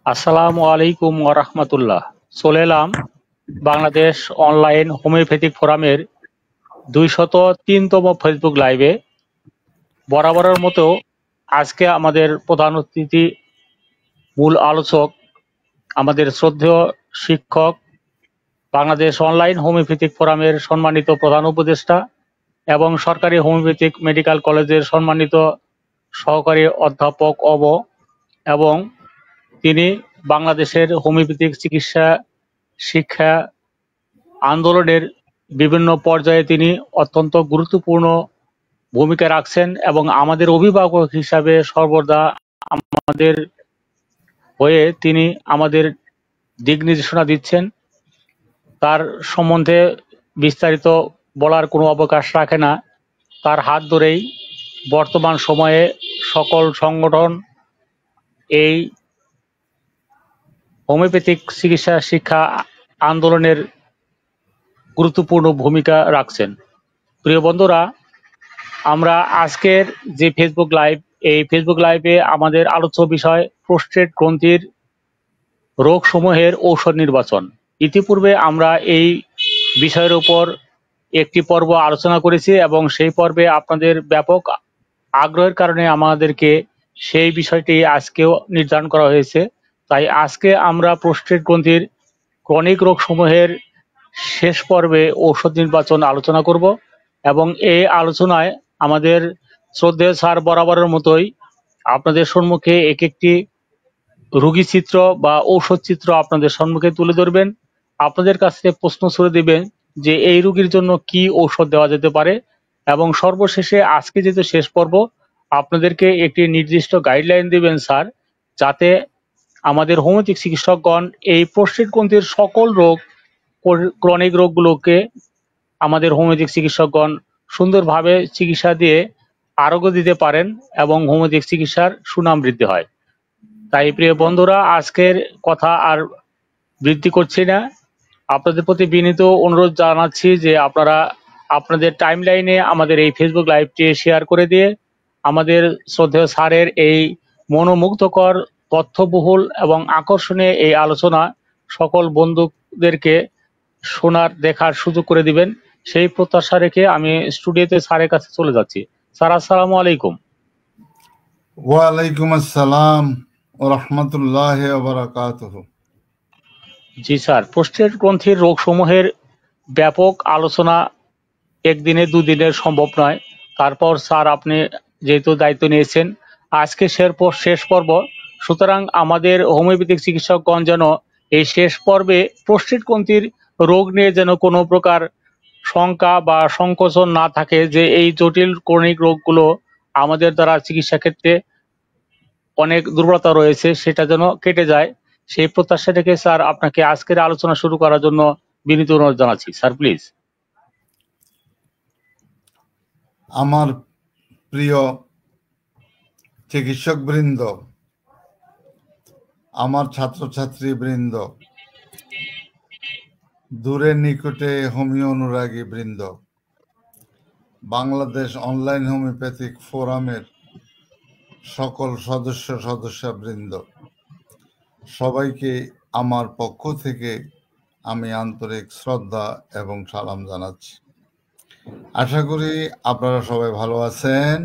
আসসালামু আলাইকুম ওরহমতুল্লাহ। চলে এলাম বাংলাদেশ অনলাইন হোমিওপ্যাথিক ফোরামের 203তম ফেসবুক লাইভে। বরাবরের মতো আজকে আমাদের প্রধান অতিথি, মূল আলোচক, আমাদের শ্রদ্ধেয় শিক্ষক, বাংলাদেশ অনলাইন হোমিওপ্যাথিক ফোরামের সম্মানিত প্রধান উপদেষ্টা এবং সরকারি হোমিওপ্যাথিক মেডিকেল কলেজের সম্মানিত সহকারী অধ্যাপক এবং তিনি বাংলাদেশের হোমিওপ্যাথিক চিকিৎসা শিক্ষা আন্দোলনের বিভিন্ন পর্যায়ে তিনি অত্যন্ত গুরুত্বপূর্ণ ভূমিকা রাখছেন এবং আমাদের অভিভাবক হিসাবে সর্বদা আমাদের হয়ে তিনি আমাদের দিক নির্দেশনা দিচ্ছেন। তার সম্বন্ধে বিস্তারিত বলার কোনো অবকাশ রাখে না। তার হাত ধরেই বর্তমান সময়ে সকল সংগঠন এই হোমিওপ্যাথিক চিকিৎসা শিক্ষা আন্দোলনের গুরুত্বপূর্ণ ভূমিকা রাখছেন। প্রিয় বন্ধুরা, আমরা আজকের যে ফেসবুক লাইভ, এই ফেসবুক লাইভে আমাদের আলোচ্য বিষয় প্রোস্টেট গ্রন্থির রোগসমূহের ঔষধ নির্বাচন। ইতিপূর্বে আমরা এই বিষয়ের উপর একটি পর্ব আলোচনা করেছি এবং সেই পর্বে আপনাদের ব্যাপক আগ্রহের কারণে আমাদেরকে সেই বিষয়টি আজকেও নির্ধারণ করা হয়েছে। তাই আজকে আমরা প্রোস্টেট গ্রন্থির ক্রনিক রোগসমূহের শেষ পর্বে ঔষধ নির্বাচন আলোচনা করব এবং এই আলোচনায় আমাদের শ্রদ্ধেয় স্যার বরাবরের মতোই আপনাদের সম্মুখে এক একটি রোগী চিত্র বা ঔষধ চিত্র আপনাদের সম্মুখে তুলে ধরবেন। আপনাদের কাছে প্রশ্ন ছুড়ে দিবেন যে এই রোগীর জন্য কি ঔষধ দেওয়া যেতে পারে এবং সর্বশেষে আজকে যেহেতু শেষ পর্ব, আপনাদেরকে একটি নির্দিষ্ট গাইডলাইন দিবেন স্যার, যাতে আমাদের হোমিওপ্যাথিক চিকিৎসকগণ এই প্রোস্টেট গ্রন্থির সকল রোগ, ক্রনিক রোগগুলোকে আমাদের হোমিওপ্যাথিক চিকিৎসকগণ সুন্দরভাবে চিকিৎসা দিয়ে আরোগ্য দিতে পারেন এবং হোমিওপ্যাথিক চিকিৎসার সুনাম বৃদ্ধি হয়। তাই প্রিয় বন্ধুরা, আজকের কথা আর বৃদ্ধি করছি না। আপনাদের প্রতি বিনীত অনুরোধ জানাচ্ছি যে আপনারা আপনাদের টাইমলাইনে আমাদের এই ফেসবুক লাইভটি শেয়ার করে দিয়ে আমাদের শ্রদ্ধেয় স্যারের এই মনোমুগ্ধকর, তথ্যবহুল এবং আকর্ষণীয় এই আলোচনা সকল বন্ধুদেরকে শোনার, দেখার সুযোগ করে দিবেন, সেই প্রত্যাশা রেখে আমি স্টুডিওতে স্যারের কাছে চলে যাচ্ছি। স্যার, আসসালামু আলাইকুম। ওয়ালাইকুম আসসালাম ওয়া রাহমাতুল্লাহি ওয়া বারাকাতুহু। জি স্যার, প্রোস্টেট গ্রন্থির রোগসমূহের ব্যাপক আলোচনা একদিনে দুদিনের সম্ভব নয়। তারপর স্যার আপনি যেহেতু দায়িত্ব নিয়েছেন, আজকে শেষ পর্ব, সুতরাং আমাদের হোমিওপ্যাথিক চিকিৎসকগণ যেন এই শেষ পর্বে প্রোস্টেট গ্রন্থির রোগ নিয়ে যেন কোনো প্রকার শঙ্কা বা সংকোচন না থাকে, যে এই জটিল ক্রনিক রোগগুলো আমাদের দ্বারা চিকিৎসা ক্ষেত্রে অনেক দুর্বলতা রয়েছে, সেটা যেন কেটে যায়, সেই প্রত্যাশা রেখে স্যার আপনাকে আজকের আলোচনা শুরু করার জন্য বিনীত অনুরোধ জানাচ্ছি। Sir please. আমার প্রিয় চিকিৎসক বৃন্দ, আমার ছাত্রছাত্রী বৃন্দ, দূরে নিকটে হোমিও অনুরাগী বৃন্দ, বাংলাদেশ অনলাইন হোমিওপ্যাথিক ফোরামের সকল সদস্য বৃন্দ, সবাইকে আমার পক্ষ থেকে আমি আন্তরিক শ্রদ্ধা এবং সালাম জানাচ্ছি। আশা করি আপনারা সবাই ভালো আছেন।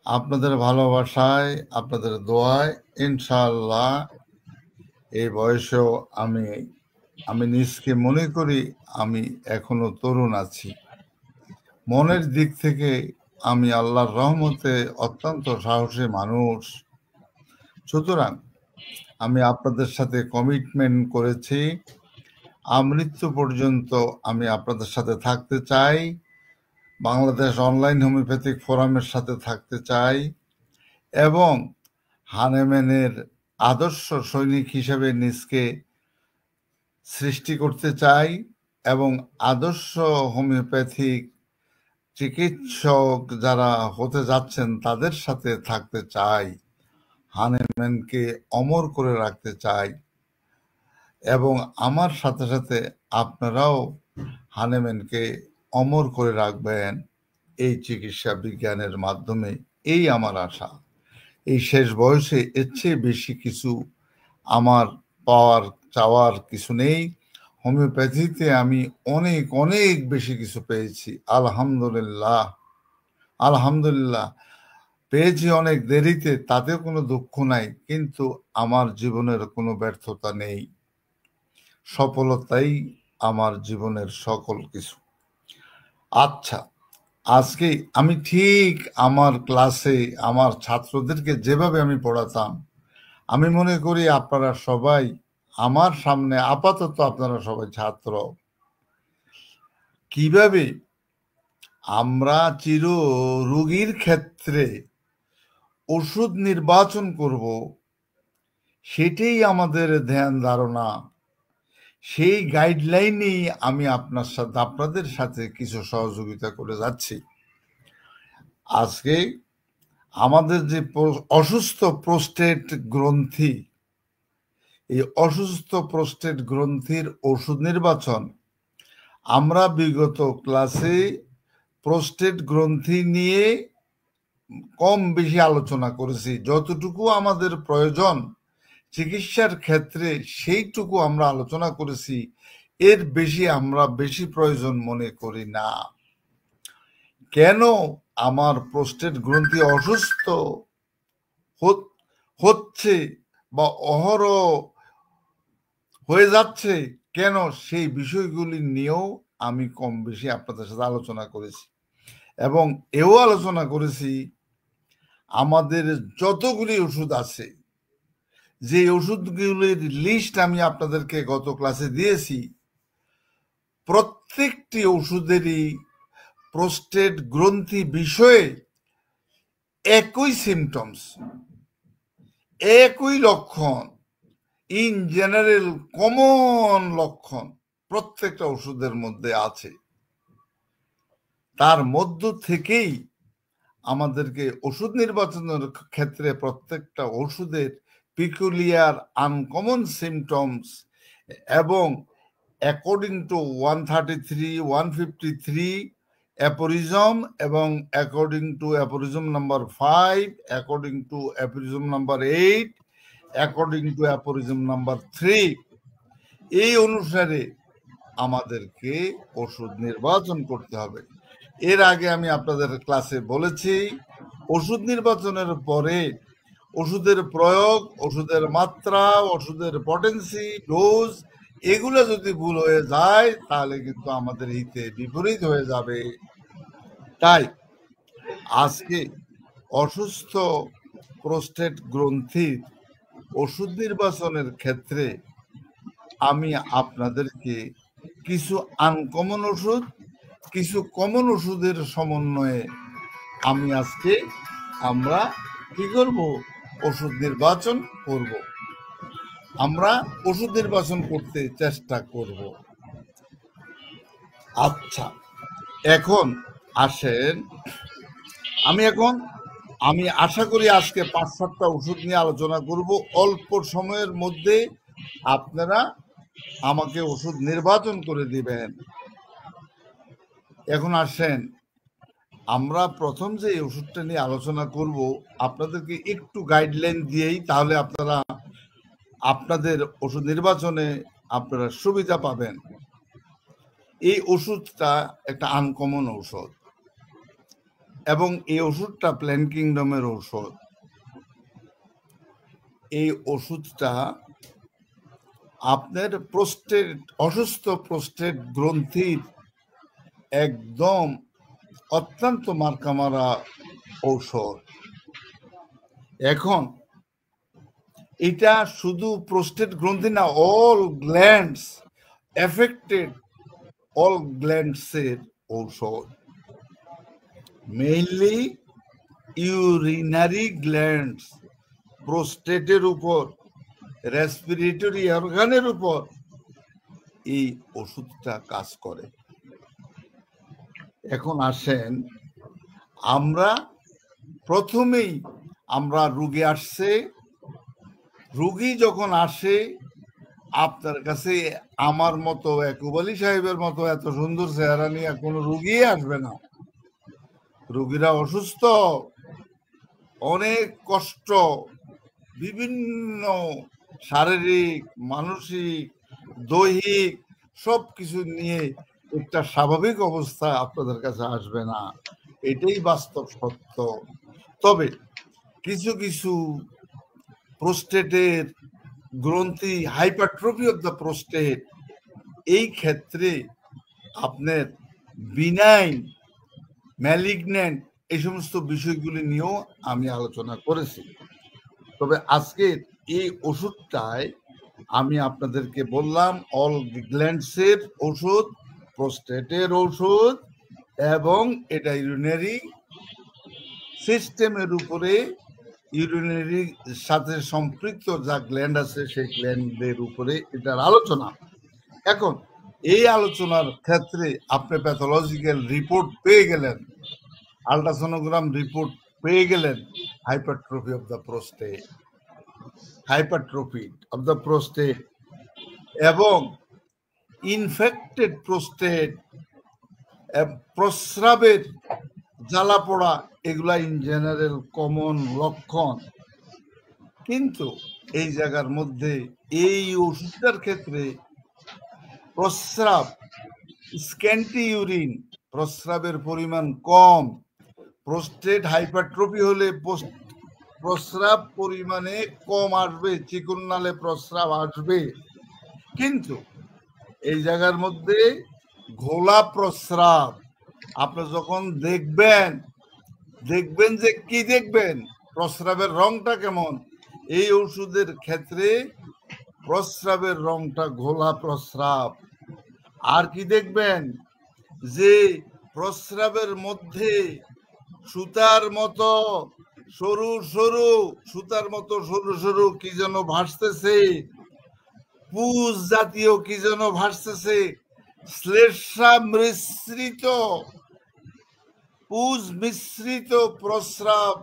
আপনাদের ভালোবাসায়, আপনাদের দোয়ায় ইনশাআল্লাহ এই বয়সেও আমি নিজকে মনে করি আমি এখনো তরুণ আছি। মনের দিক থেকে আমি আল্লাহর রহমতে অত্যন্ত সাহসী মানুষ। সুতরাং আমি আপনাদের সাথে কমিটমেন্ট করেছি, আমৃত্যু পর্যন্ত আমি আপনাদের সাথে থাকতে চাই, বাংলাদেশ অনলাইন হোমিওপ্যাথিক ফোরামের সাথে থাকতে চাই এবং হানেম্যানের আদর্শ সৈনিক হিসেবে নিজকে সৃষ্টি করতে চাই এবং আদর্শ হোমিওপ্যাথিক চিকিৎসক যারা হতে যাচ্ছেন তাদের সাথে থাকতে চাই, হানেম্যানকে অমর করে রাখতে চাই এবং আমার সাথে সাথে আপনারাও হানেম্যানকে অমর করে রাখবেন এই চিকিৎসা বিজ্ঞানের মাধ্যমে। এই আমার আশা। এই শেষ বয়সে এর চেয়ে বেশি কিছু আমার পাওয়ার চাওয়ার কিছু নেই। হোমিওপ্যাথিতে আমি অনেক অনেক বেশি কিছু পেয়েছি, আলহামদুলিল্লাহ। আলহামদুলিল্লাহ পেয়েছি অনেক দেরিতে, তাতেও কোনো দুঃখ নাই, কিন্তু আমার জীবনের কোনো ব্যর্থতা নেই, সফলতাই আমার জীবনের সকল কিছু। আচ্ছা, আজকে আমি ঠিক আমার ক্লাসে আমার ছাত্রদেরকে যেভাবে আমি পড়াতাম, আমি মনে করি আপনারা সবাই আমার সামনে, আপাতত আপনারা সবাই ছাত্র, কিভাবে আমরা চির রোগীর ক্ষেত্রে ওষুধ নির্বাচন করব সেটাই আমাদের ধ্যান ধারণা। সেই গাইডলাইনেই আমি আপনাদের সাথে কিছু সহযোগিতা করে যাচ্ছি। আজকে আমাদের যে অসুস্থ প্রোস্টেট গ্রন্থি, এই অসুস্থ প্রোস্টেট গ্রন্থির ওষুধ নির্বাচন, আমরা বিগত ক্লাসে প্রোস্টেট গ্রন্থি নিয়ে কম বেশি আলোচনা করেছি। যতটুকু আমাদের প্রয়োজন চিকিৎসার ক্ষেত্রে সেইটুকু আমরা আলোচনা করেছি, এর বেশি আমরা বেশি প্রয়োজন মনে করি না। কেন আমার প্রোস্টেট গ্রন্থি অসুস্থ হচ্ছে বা অহরহ হয়ে যাচ্ছে কেন, সেই বিষয়গুলি নিয়েও আমি কম বেশি আপনাদের সাথে আলোচনা করেছি, এবং এও আলোচনা করেছি আমাদের যতগুলি ওষুধ আছে, যে ওষুধগুলির লিস্ট আমি আপনাদেরকে গত ক্লাসে দিয়েছি, প্রত্যেকটি ওষুধেরই প্রোস্টেট গ্রন্থি বিষয়ে একই সিমটমস, একই লক্ষণ, ইন জেনারেল কমন লক্ষণ প্রত্যেকটা ওষুধের মধ্যে আছে। তার মধ্য থেকেই আমাদেরকে ওষুধ নির্বাচনের ক্ষেত্রে প্রত্যেকটা ওষুধের পিকুলিয়ার আনকমন সিমটমস এবং অ্যাকর্ডিং টু 133, 153 অ্যাপোরিজম এবং according to aphorism number 5, according to aphorism number 8, according to aphorism number 3, এই অনুসারে আমাদেরকে ওষুধ নির্বাচন করতে হবে। এর আগে আমি আপনাদের ক্লাসে বলেছি, ওষুধ নির্বাচনের পরে ওষুধের প্রয়োগ, ওষুধের মাত্রা, ওষুধের পটেন্সি, ডোজ, এগুলো যদি ভুল হয়ে যায় তাহলে কিন্তু আমাদের হিতে বিপরীত হয়ে যাবে। তাই আজকে অসুস্থ প্রোস্টেট গ্রন্থির ওষুধ নির্বাচনের ক্ষেত্রে আমি আপনাদেরকে কিছু আনকমন ওষুধ, কিছু কমন ওষুধের সমন্বয়ে আমরা কি করব, ওষুধ নির্বাচন করব, আমরা ওষুধ নির্বাচন করতে চেষ্টা করব। আচ্ছা, এখন আসেন, আমি আশা করি আজকে 5-7টা ওষুধ নিয়ে আলোচনা করব। অল্প সময়ের মধ্যে আপনারা আমাকে ওষুধ নির্বাচন করে দিবেন। এখন আসেন, আমরা প্রথম যে ওষুধটা নিয়ে আলোচনা করব আপনাদেরকে একটু গাইডলাইন দিয়েই, তাহলে আপনারা আপনাদের ওষুধ নির্বাচনে আপনারা সুবিধা পাবেন। এই ওষুধটা একটা আনকমন ঔষধ এবং এই ওষুধটা প্ল্যান্ট কিংডমের ঔষধ। এই ওষুধটা আপনার অসুস্থ প্রোস্টেট গ্রন্থির একদম অত্যন্ত মার্কামারা ঔষধ। এখন এটা শুধু প্রোস্টেট গ্রন্থি না, অল গ্ল্যান্ডস এফেক্টেড, অল গ্ল্যান্ডসের ঔষধ, মেইনলি ইউরিনারি গ্ল্যান্ডস, প্রোস্টেটের উপর, রেসপিরেটরি অর্গানের উপর এই ওষুধটা কাজ করে। এখন আসেন, প্রথমেই রুগী যখন আসে আপনার কাছে, আমার মতো একুবালি সাহেবের মতো এত সুন্দর চেহারা নিয়ে কোনো রুগী আসবে না। রুগীরা অসুস্থ, অনেক কষ্ট, বিভিন্ন শারীরিক, মানসিক, দৈহিক সবকিছু নিয়ে একটা স্বাভাবিক অবস্থা আপনাদের কাছে আসবে না, এটাই বাস্তব সত্য। তবে কিছু কিছু প্রোস্টেটের গ্রন্থি, হাইপারট্রফি অফ দ্য প্রোস্টেট, এই ক্ষেত্রে আপনার বিনাইন, ম্যালিগন্যান্ট এই সমস্ত বিষয়গুলি নিয়েও আমি আলোচনা করেছি। তবে আজকের এই ওষুধটায় আমি আপনাদেরকে বললাম অল গ্ল্যান্ডসের ওষুধ, প্রোস্টেটের ওষুধ, এবং এটা ইউরিনারি সিস্টেমের উপরে, ইউরিনারি সাথে সম্পৃক্ত যা গ্ল্যান্ড আছে সেই গ্ল্যান্ডের উপরে এটার আলোচনা। এখন এই আলোচনার ক্ষেত্রে আপনি প্যাথোলজিক্যাল রিপোর্ট পেয়ে গেলেন, আল্ট্রাসোনোগ্রাম রিপোর্ট পেয়ে গেলেন hypertrophy of the prostate, hypertrophy of the prostate এবং ইনফেক্টেড প্রোস্টেট, প্রস্রাবের জ্বালা পোড়া, এগুলা ইন জেনারেল কমন লক্ষণ। কিন্তু এই জায়গার মধ্যে এই ওষুধটার ক্ষেত্রে প্রস্রাব, স্ক্যান্টি ইউরিন, প্রস্রাবের পরিমাণ কম, প্রোস্টেট হাইপারট্রফি হলে প্রস্রাব পরিমাণে কম আসবে, চিকন নালে প্রস্রাব আসবে, কিন্তু এই জায়গার মধ্যে ঘোলা প্রস্রাব। আপনি যখন দেখবেন যে কি দেখবেন, প্রস্রাবের রংটা কেমন। এই ওষুধের ক্ষেত্রে প্রস্রাবের রংটা ঘোলা প্রস্রাব। আর কি দেখবেন, যে প্রস্রাবের মধ্যে সুতার মতো সরু সরু, সুতার মতো সরু সরু কি যেন ভাসতেছে, পুজ জাতীয় কি যেন ভাসতেছে, শ্লেষ্মা মিশ্রিত, পুজ মিশ্রিত প্রস্রাব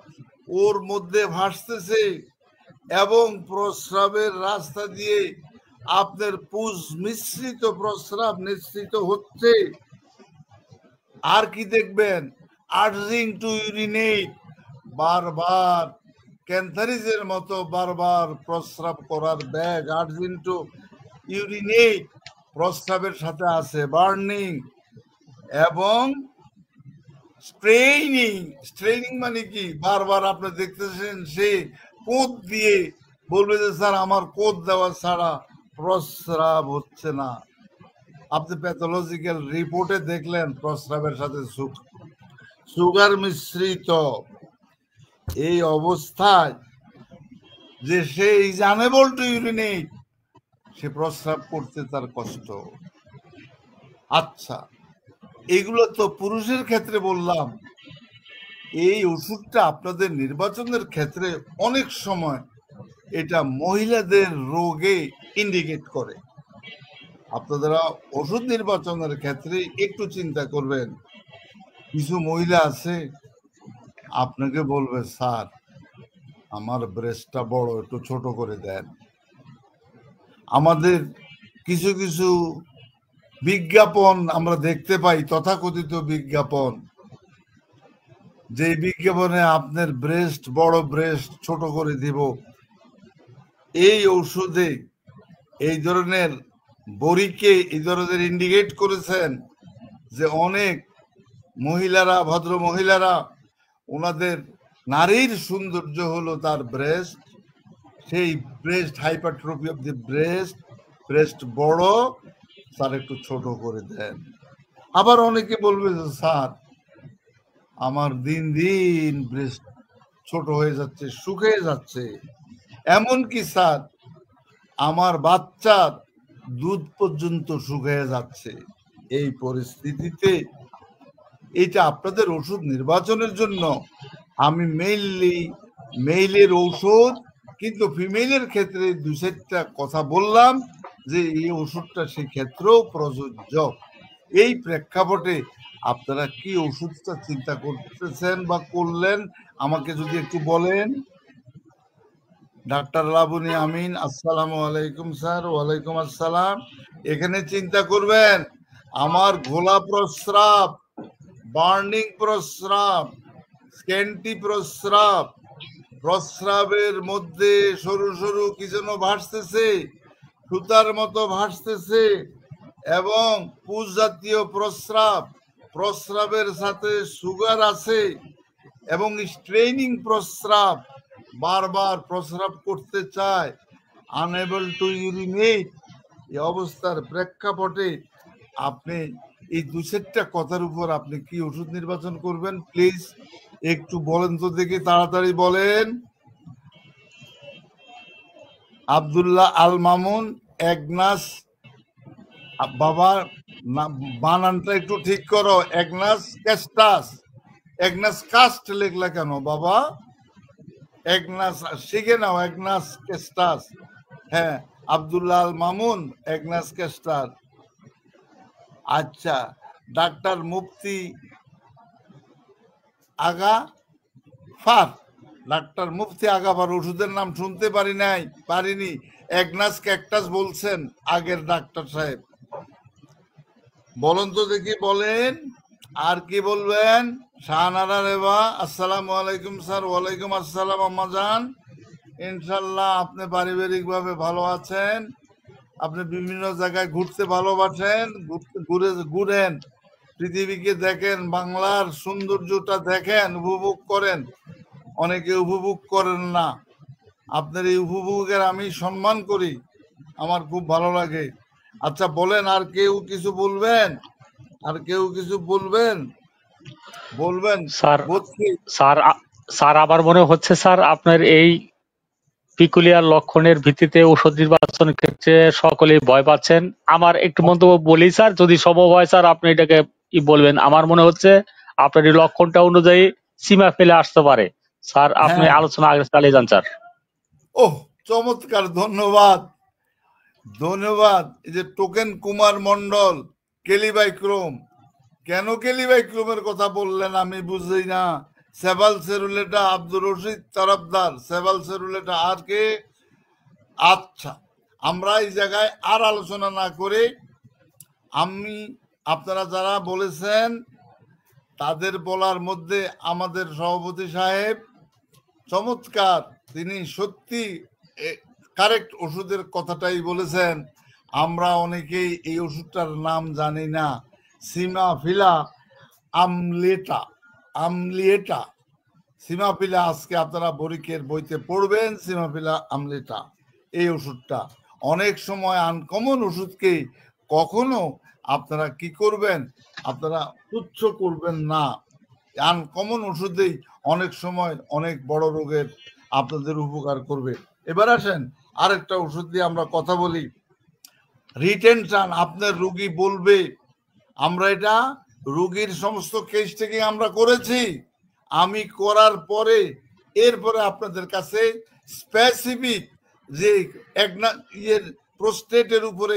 ওর মধ্যে ভাসতেছে, এবং প্রস্রাবের রাস্তা দিয়ে আপনার পুজ মিশ্রিত প্রস্রাব নিঃসৃত হচ্ছে। আর কি দেখবেন, আর্জিং টু ইউরিনেট, বারবার ক্যান্থারিজের মতো বারবার প্রস্রাব করার ব্যাগ, আর্জিং টু ইউরিনেট, প্রস্রাবের সাথে আছে বার্নিং, এবং স্ট্রেইনিং। স্ট্রেইনিং মানে কি, বারবার আপনি দেখতেছেন সে কোদ দিয়ে বলবে যে স্যার আমার কোদ দেওয়া ছাড়া প্রস্রাব হচ্ছে না। আপনি প্যাথোলজিক্যাল রিপোর্টে দেখলেন প্রস্রাবের সাথে সুগার মিশ্রিত। এই অবস্থায় যে সে ইজ আনএবল টু ইউরিনেট, সে প্রস্রাব করতে তার কষ্ট। আচ্ছা, এগুলো তো পুরুষের ক্ষেত্রে বললাম। এই ওষুধটা আপনাদের নির্বাচনের ক্ষেত্রে অনেক সময় এটা মহিলাদের রোগে ইন্ডিকেট করে। আপনারা ওষুধ নির্বাচনের ক্ষেত্রে একটু চিন্তা করবেন। কিছু মহিলা আছে আপনাকে বলবে স্যার আমার ব্রেস্টটা বড়, একটু ছোট করে দেন। আমাদের কিছু কিছু বিজ্ঞাপন আমরা দেখতে পাই, তথাকথিত বিজ্ঞাপন, যে বিজ্ঞাপনে আপনার ব্রেস্ট বড়, ব্রেস্ট ছোট করে দিব। এই ঔষধে এই ধরনের বড়িকে এই ধরনের ইন্ডিকেট করেছেন যে অনেক মহিলারা, ভদ্র মহিলারা, ওনাদের নারীর সৌন্দর্য হলো তার ব্রেস্ট, সেই breast, hypertrophy of the breast, breast বড়, স্যার একটু ছোট করে দেন। আবার অনেকে বলবে যে স্যার আমার দিন দিন ব্রেস্ট ছোট হয়ে যাচ্ছে, শুকিয়ে যাচ্ছে, এমনকি স্যার আমার বাচ্চার দুধ পর্যন্ত শুকিয়ে যাচ্ছে। এই পরিস্থিতিতে এটা আপনাদের ওষুধ নির্বাচনের জন্য আমি মেইলের ঔষধ, কিন্তু ফিমেলের ক্ষেত্রে দু চারটা কথা বললাম যে এই ওষুধটা সেক্ষেত্রেও প্রযোজ্য। এই প্রেক্ষাপটে আপনারা কি ওষুধটা চিন্তা করতেছেন বা করলেন আমাকে যদি একটু বলেন। ডাক্তার লাবণী আমিন, আসসালামু আলাইকুম স্যার। ওয়ালাইকুম আসসালাম। এখানে চিন্তা করবেন আমার ঘোলা প্রস্রাব, বার্নিং প্রস্রাব, স্ক্যান্টি প্রস্রাব, প্রস্রাবের মধ্যে সরু সরু কি যেন ভাসতেছে, সুতার মতো ভাসতেছে, এবং পুষ জাতীয় প্রস্রাব, প্রস্রাবের সাথে সুগার আছে, এবং স্ট্রেনিং প্রস্রাব, বারবার প্রস্রাব করতে চায়, আনএবল টু ইউরিনেট। এই অবস্থার প্রেক্ষাপটে আপনি এই দু চারটা কথার উপর আপনি কি ওষুধ নির্বাচন করবেন প্লিজ একটু বলেন তো দেখি, তাড়াতাড়ি বলেন। আব্দুল্লাহ আল মামুন এগনাস, বাবা বানানটা একটু ঠিক করো, এগনাস ক্যাস্টাস। এগনাস কাস্ট লেখলা কেন বাবা? এগনাস শিখে নাও, এগনাস ক্যাস্টাস। হ্যাঁ, আব্দুল্লাহ আল মামুন এগনাস ক্যাস্টার। আচ্ছা, ডাক্তার মুফতি আগা ফার, ডাক্তার মুফতি আগাবার ওষুধের নাম শুনতে পারিনি। এগনাস ক্যাকটাস বলছেন আগের ডাক্তার সাহেব। বলেন তো দেখি, বলেন আর কি বলবেন? শাহনারা রেবা, আসসালামু আলাইকুম স্যার। ওয়ালাইকুম আসসালাম আম্মাজান। ইনশাল্লাহ আপনি পারিবারিকভাবে ভালো আছেন, আপনি বিভিন্ন জায়গায় ঘুরতে ভালোবাসেন, ঘুরেন, পৃথিবীকে দেখেন, বাংলার সৌন্দর্যটা দেখেন, উপভোগ করেন। অনেকে উপভোগ করেন না, আপনার এই উপভোগের আমি সম্মান করি, আমার খুব ভালো লাগে। আচ্ছা বলেন, আর কেউ কিছু বলবেন? আর কেউ কিছু বলবেন? স্যার স্যার আবার মনে হচ্ছে স্যার আপনার এই পিকুলিয়ার লক্ষণের ভিত্তিতে ওষুধ নির্বাচনের ক্ষেত্রে সকলেই ভয় পাচ্ছেন। আমার একটু মন্তব্য বলি স্যার, যদি সম্ভব হয় স্যার আপনি এটাকে বলবেন। আমার মনে হচ্ছে আপনার এই লক্ষণটা অনুযায়ী সীমা ফেলে আসতে পারে। স্যার আপনি আলোচনা আগে চালিয়ে যান স্যার। ওহ চমৎকার, ধন্যবাদ। এই যে টোকেন কুমার মন্ডল, কেলিবাইক্রোম, কেন কেলিবাইক্রোমের কথা বললেন আমি বুঝি না। Several সেরুলেটা, Abdur Rashid Tarafdar, several সেরুলেটা। আর কে? আচ্ছা, আমরা এই জায়গায় আর আলোচনা না করে আপনারা যারা বলেছেন তাদের বলার মধ্যে আমাদের সভাপতি সাহেব চমৎকার, তিনি সত্যি কারেক্ট ওষুধের কথাটাই বলেছেন। আমরা অনেকেই এই ওষুধটার নাম জানি না, সিমাফিলা আমলিয়েটা। সিমাফিলা আজকে আপনারা বরিকের বইতে পড়বেন, সিমাফিলা আমলিয়েটা। এই ওষুধটা অনেক সময় আনকমন ওষুধকে কখনো আপনারা কি করবেন, আপনারা তুচ্ছ করবেন না। আনকমন ওষুধেই অনেক সময় অনেক বড় রোগের আপনাদের উপকার করবে। এবার আসেন আরেকটা ওষুধ দিয়ে আমরা কথা বলি, রিটেনশন। আপনার রোগী বলবে, আমরা এটা রোগীর সমস্ত কেস থেকে আমরা করেছি, আমি করার পরে এরপরে আপনাদের কাছে স্পেসিফিক যে প্রোস্টেটের উপরে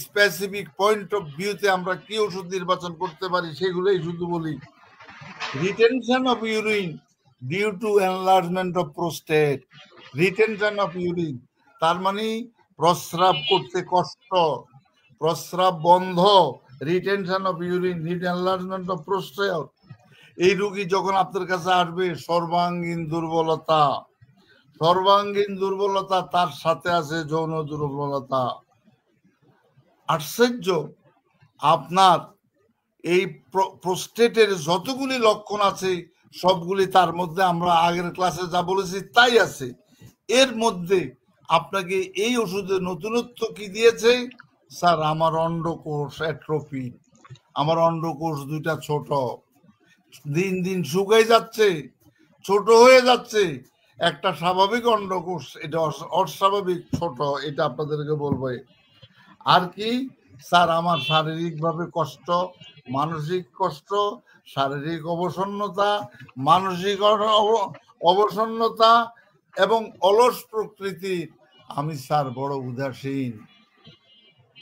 স্পেসিফিক পয়েন্ট অফ ভিউতে আমরা কি ওষুধ নির্বাচন করতে পারি সেগুলোই শুধু বলি। Retention of urine due to enlargement of prostate. Retention of urine তার মানে প্রস্রাব করতে কষ্ট, প্রস্রাব বন্ধ, retention of urine, enlargement of prostate. এই রোগী যখন আপনার কাছে আসবে সর্বাঙ্গীন দুর্বলতা, তার সাথে আছে যৌন দুর্বলতা। আশ্চর্য, আপনার এই প্রোস্টেটের যতগুলি লক্ষণ আছে সবগুলি তার মধ্যে আমরা আগের ক্লাসে যা বলেছি তাই আছে। এর মধ্যে আপনাকে এই ওষুধের নতুনত্ব কি দিয়েছে? স্যার আমার অন্ডকোষ অ্যাট্রোফি, আমার অন্ডকোষ দুইটা ছোট, দিন দিন শুকাই যাচ্ছে, ছোট হয়ে যাচ্ছে। একটা স্বাভাবিক অন্ডকোষ, এটা অস্বাভাবিক ছোট, এটা আপনাদেরকে বলবো। আর কি? স্যার আমার শারীরিকভাবে কষ্ট, মানসিক কষ্ট, শারীরিক অবসন্নতা, মানসিক অবসন্নতা এবং অলস প্রকৃতির। আমি স্যার বড় উদাসীন।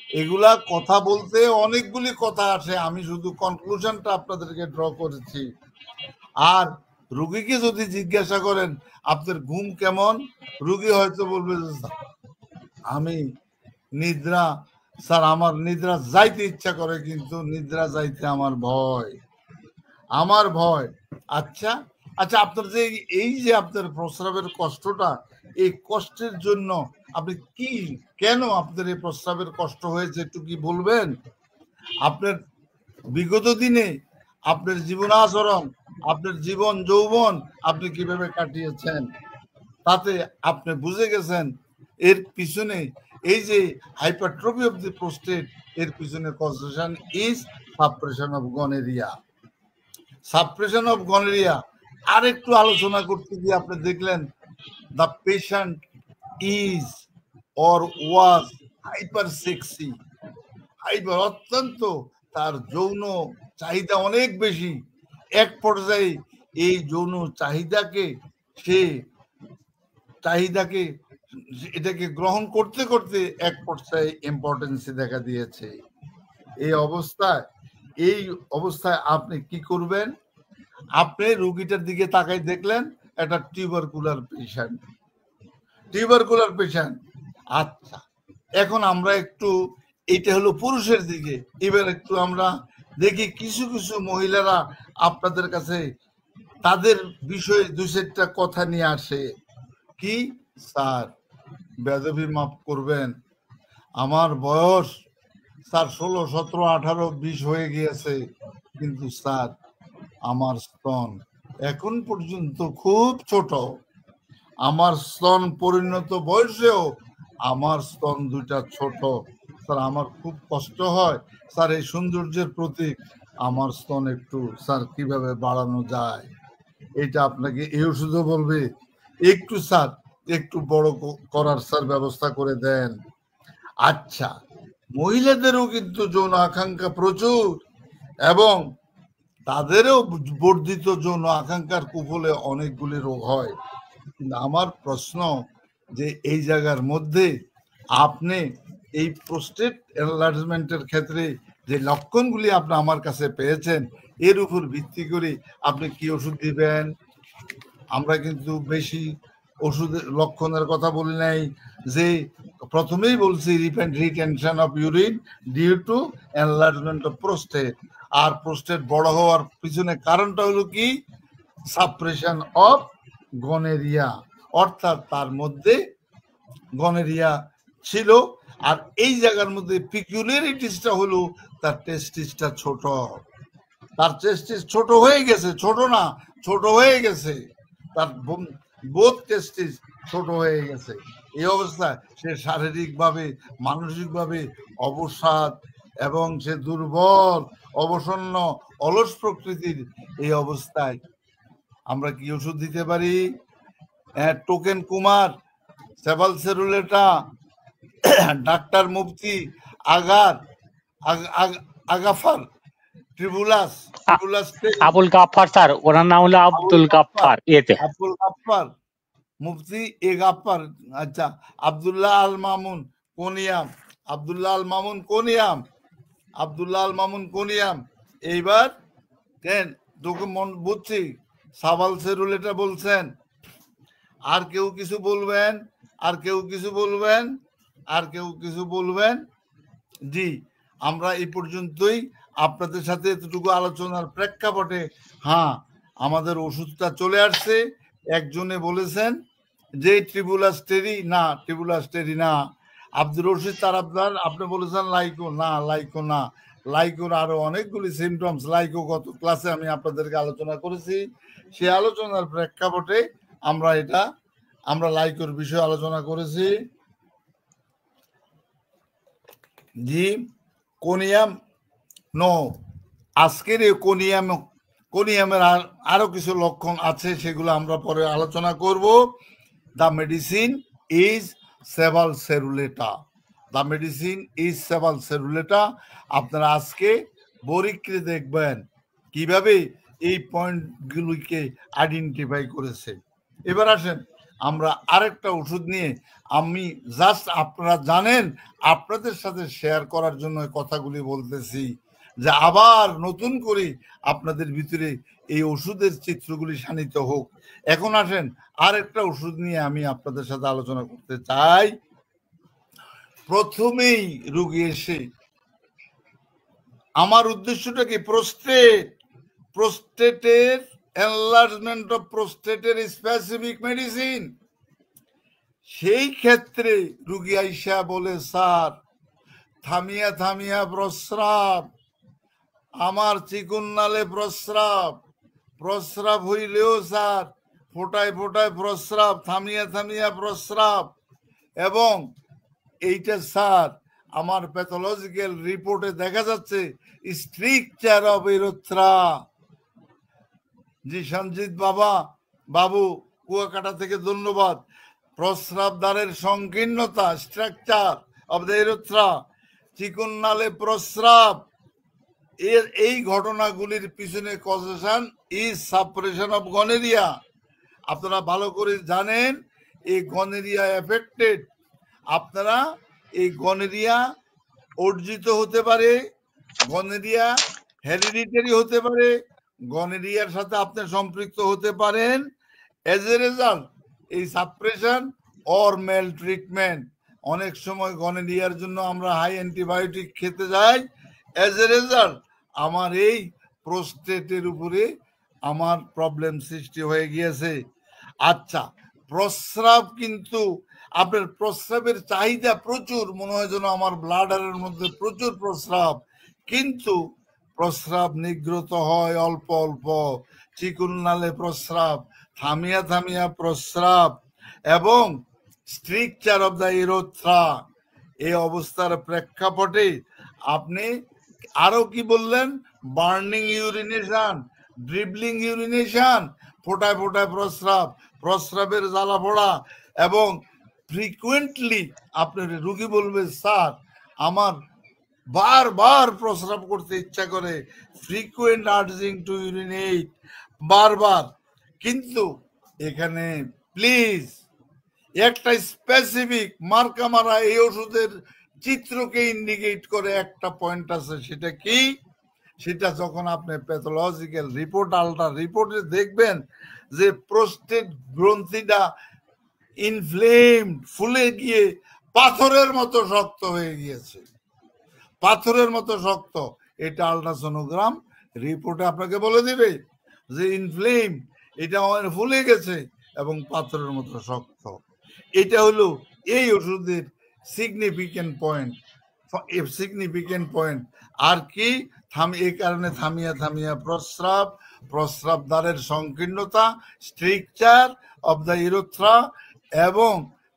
এগুলা কথা বলতে অনেকগুলি কথা আসে, আমি শুধু কনক্লুশনটা আপনাদেরকে ড্র করেছি। আর রুগীকে যদি জিজ্ঞাসা করেন আপনার ঘুম কেমন, রুগী হয়তো বলবে আমি নিদ্রা, স্যার আমার নিদ্রা যাইতে ইচ্ছা করে কিন্তু নিদ্রা যাইতে আমার ভয়। আচ্ছা, আচ্ছা, আপনার যে এই যে আপনার প্রস্রাবের কষ্টটা, এই কষ্টের জন্য আপনি কি, কেন আপনার এই প্রস্রাবের কষ্ট হয়েছে একটু কি বলবেন? আপনার বিগত দিনে আপনার জীবন আচরণ, আপনার জীবন যৌবন আপনি কিভাবে কাটিয়েছেন, তাতে আপনি বুঝে গেছেন এর পিছনে এই যে হাইপারট্রফি অফ দি প্রোস্টেট, এর পিছনে causation is suppression of gonorrhoea. Suppression of gonorrhoea আর একটু আলোচনা করতে গিয়ে আপনি দেখলেন the patient is or was hyper sexy, hyper, অত্যন্ত তার যৌন চাহিদা অনেক বেশি। এক পর্যায়ে এই যৌন চাহিদাকে এটাকে গ্রহণ করতে করতে এক পর্যায়ে ইম্পর্টেন্সি দেখা দিয়েছে। এই অবস্থায় আপনি কি করবেন? আপনি রোগীটার দিকে তাকাই দেখলেন একটা টিউবারকুলার পেশেন্ট। আচ্ছা, এখন আমরা একটু, এটা হলো পুরুষের দিকে, এবার একটু আমরা দেখি কিছু কিছু মহিলারা আপনাদের কাছে তাদের বিষয়ে দুই চারটা কথা নিয়ে আসে। কি স্যার, বেদবি মাফ করবেন, আমার বয়স স্যার 16, 17, 18, 20 হয়ে গিয়েছে, কিন্তু স্যার আমার স্তন এখন পর্যন্ত খুব ছোট, আমার স্তন পরিণত বয়সেও আমার স্তন দুইটা ছোট, স্যার আমার খুব কষ্ট হয়, স্যার এই সৌন্দর্যের প্রতীক আমার স্তন একটু স্যার কিভাবে বাড়ানো যায়, এটা আপনাকে এই ওষুধও বলবে, একটু স্যার একটু বড় করার স্যার ব্যবস্থা করে দেন। আচ্ছা, মহিলাদেরও কিন্তু যৌন আকাঙ্ক্ষা প্রচুর এবং তাদেরও বর্ধিত যৌন আকাঙ্ক্ষার কুফলে অনেকগুলি রোগ হয়। কিন্তু আমার প্রশ্ন যে এই জায়গার মধ্যে আপনি এই প্রোস্টেট এনলার্জমেন্টের ক্ষেত্রে যে লক্ষণগুলি আপনি আমার কাছে পেয়েছেন, এর উপর ভিত্তি করে আপনি কি ওষুধ দিবেন? আমরা কিন্তু বেশি ওষুধের লক্ষণের কথা বলি নাই, যে প্রথমেই বলছি retention of urine due to enlargement of prostate. আর প্রোস্টেট বড় হওয়ার পিছনে কারণটা হলো কি? সাপ্রেশন অফ গনেরিয়া, অর্থাৎ তার মধ্যে গনেরিয়া ছিল। আর এই জায়গার মধ্যে পিকুলারিটিসটা হলো তার টেস্টিসটা ছোট, তার টেস্টিস ছোট হয়ে গেছে, ছোট না, ছোট হয়ে গেছে, তার বোধ টেস্টিস ছোট হয়ে গেছে। এই অবস্থায় সে শারীরিকভাবে মানসিকভাবে অবসাদ এবং সে দুর্বল, অবসন্ন, অলস প্রকৃতির। এই অবস্থায় আমরা কি ওষুধ দিতে পারি? টোকেন কুমার, সেভাল সেরুলেটা, ডাক্তার মুফতি আগাফার, ট্রিবুলাস আবুল গাফফার স্যার, ওনার নাম হলো আব্দুল গাফফার। আব্দুল গাফফার, মুফতি এ গাফফার। আচ্ছা, আব্দুল্লাহ আল মামুন কোনিয়াম। এইবার কেন তোকে মন বুঝছি, সাবাল সেরুলেটা বলছেন। আর কেউ কিছু বলবেন? জি, আমরা এই পর্যন্তই আপনাদের সাথে এতটুকু আলোচনার প্রেক্ষাপটে। হ্যাঁ, আমাদের ওষুধটা চলে আসছে। একজনে বলেছেন যে ট্রিবুলাস্টেরি না, আব্দুর রশিদ তারাবদার আপনি বলেছেন লাইকো না, লাইকোর আরো অনেকগুলি সিমটমস, লাইকো গত ক্লাসে আমি আপনাদেরকে আলোচনা করেছি। সেই আলোচনার প্রেক্ষাপটে আমরা লাইকোর বিষয়ে আলোচনা করেছি। জি, কোনিয়াম আজকের এই কোনিয়ামের আরো কিছু লক্ষণ আছে, সেগুলো আমরা পরে আলোচনা করব। The medicine is several সেরুলেটা। আপনারা আজকে পরীক্ষা দেখবেন কিভাবে এই পয়েন্টগুলিকে আইডেন্টিফাই করেছে। এবার আসেন আমরা আরেকটা ওষুধ নিয়ে, আমি জাস্ট আপনারা জানেন আপনাদের সাথে শেয়ার করার জন্য কথাগুলি বলতেছি, যে আবার নতুন করে আপনাদের ভিতরে এই ওষুধের চিত্রগুলি শানিত হোক। এখন আসেন আরেকটা ওষুধ নিয়ে আমি আপনাদের সাথে আলোচনা করতে চাই। প্রথমেই রোগী এসে, আমার উদ্দেশ্যটা কি, প্রোস্টেটের এনলার্জমেন্ট অফ প্রোস্টেটের স্পেসিফিক মেডিসিন। সেই ক্ষেত্রে রুগী আইসা বলে, স্যার থামিয়া থামিয়া প্রস্রাব, আমার চিকুন নালে প্রস্রাব, প্রস্রাব হইলেও স্যার ফোটায় ফোটায় প্রস্রাব, থামিয়া থামিয়া প্রস্রাব, এবং এইটা স্যার আমার প্যাথোলজিক্যাল রিপোর্টে দেখা যাচ্ছে স্ট্রিকচার অফ ইউরেথ্রা। জি সঞ্জিত বাবু কুয়াকাটা থেকে ধন্যবাদ। প্রস্রাব দ্বারের সংকীর্ণতা, স্ট্রাকচার অফ দ্য ইউরেথ্রা, চিকুন নালে প্রস্রাব, এই ঘটনাগুলির পিছনে causation is suppression of gonorrhoea. আপনারা ভালো করে জানেন এই গনেরিয়া এফেক্টেড। আপনারা এই গনেরিয়া অর্জিত হতে পারে, গনেরিয়া হেরিডিটারি হতে পারে, গনেরিয়ার সাথে আপনি সম্পৃক্ত হতে পারেন এজ এ রেজাল্ট এই সাপ্রেশন অর মেল ট্রিটমেন্ট। অনেক সময় গনেরিয়ার জন্য আমরা হাই অ্যান্টিবায়োটিক খেতে যাই, এজ এ রেজাল্ট আমার এই প্রোস্টেটের উপরে আমার প্রবলেম সৃষ্টি হয়ে গিয়েছে। আচ্ছা, প্রস্রাব কিন্তু আপনার প্রস্রাবের চাহিদা প্রচুর, মনে হয় যেন আমার ব্লাডারের মধ্যে প্রচুর প্রস্রাব, কিন্তু প্রস্রাব নিগ্রত হয় অল্প অল্প, চিকুন নালে প্রস্রাব, থামিয়া থামিয়া প্রস্রাব, এবং স্ট্রিকচার অফ দ্য ইউরেথ্রা। এই অবস্থার প্রেক্ষাপটে আপনি আরো কি বললেন? বার্নিং ইউরিনেশন, ড্রিবলিং ইউরিনেশন, ফোটায় ফোটায় প্রস্রাব, প্রস্রাবের জ্বালা পোড়া, এবং ফ্রিকুয়েন্টলি আপনার রুগী বলবে, স্যার আমার বারবার প্রস্রাব করতে ইচ্ছা করে, ফ্রিকুয়েন্ট আর্জিং টু ইউরিনেট, বারবার। কিন্তু এখানে প্লিজ একটা স্পেসিফিক মার্কা মারা এই ওষুধের চিত্রকে ইন্ডিকেট করে একটা পয়েন্ট আছে। সেটা কি? সেটা যখন আপনি প্যাথোলজিক্যাল রিপোর্ট, আলট্রা রিপোর্টে দেখবেন যে প্রোস্টেট গ্রন্থিটা ইনফ্লেমড, ফুলে গিয়ে পাথরের মতো শক্ত হয়ে গিয়েছে, পাথরের মতো শক্ত। এটা আলট্রাসোনোগ্রাম রিপোর্টে আপনাকে বলে দিবে যে ইনফ্লেম, এটা ফুলে গেছে এবং পাথরের মতো শক্ত। এটা হলো এই ওষুধের সিগনিফিকেন্ট পয়েন্ট। আর কি? এই কারণে থামিয়া থামিয়া প্রস্রাব, প্রস্রাব দ্বারের সংকীর্ণতা, স্ট্রিকচার অফ দ্য ইউরেথ্রা, এবং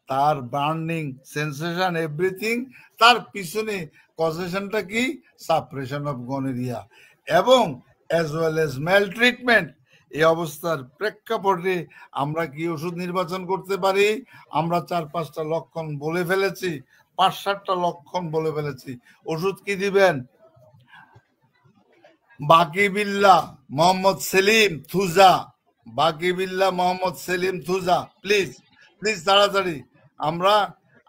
তার বার্নিং সেন্সেশন, এভরিথিং। তার পিছনে কজেশনটা কি? সাপ্রেশন অফ গনেরিয়া এবং as well as male treatment. এই অবস্থার প্রেক্ষাপটে আমরা কি ওষুধ নির্বাচন করতে পারি? আমরা 4-5টা লক্ষণ বলে ফেলেছি, 5-7টা লক্ষণ বলে ফেলেছি। ওষুধ কি দিবেন? Bakibillah Mohammad Selim thuja, Bakibillah Mohammad Selim thuja, please please তাড়াতাড়ি। আমরা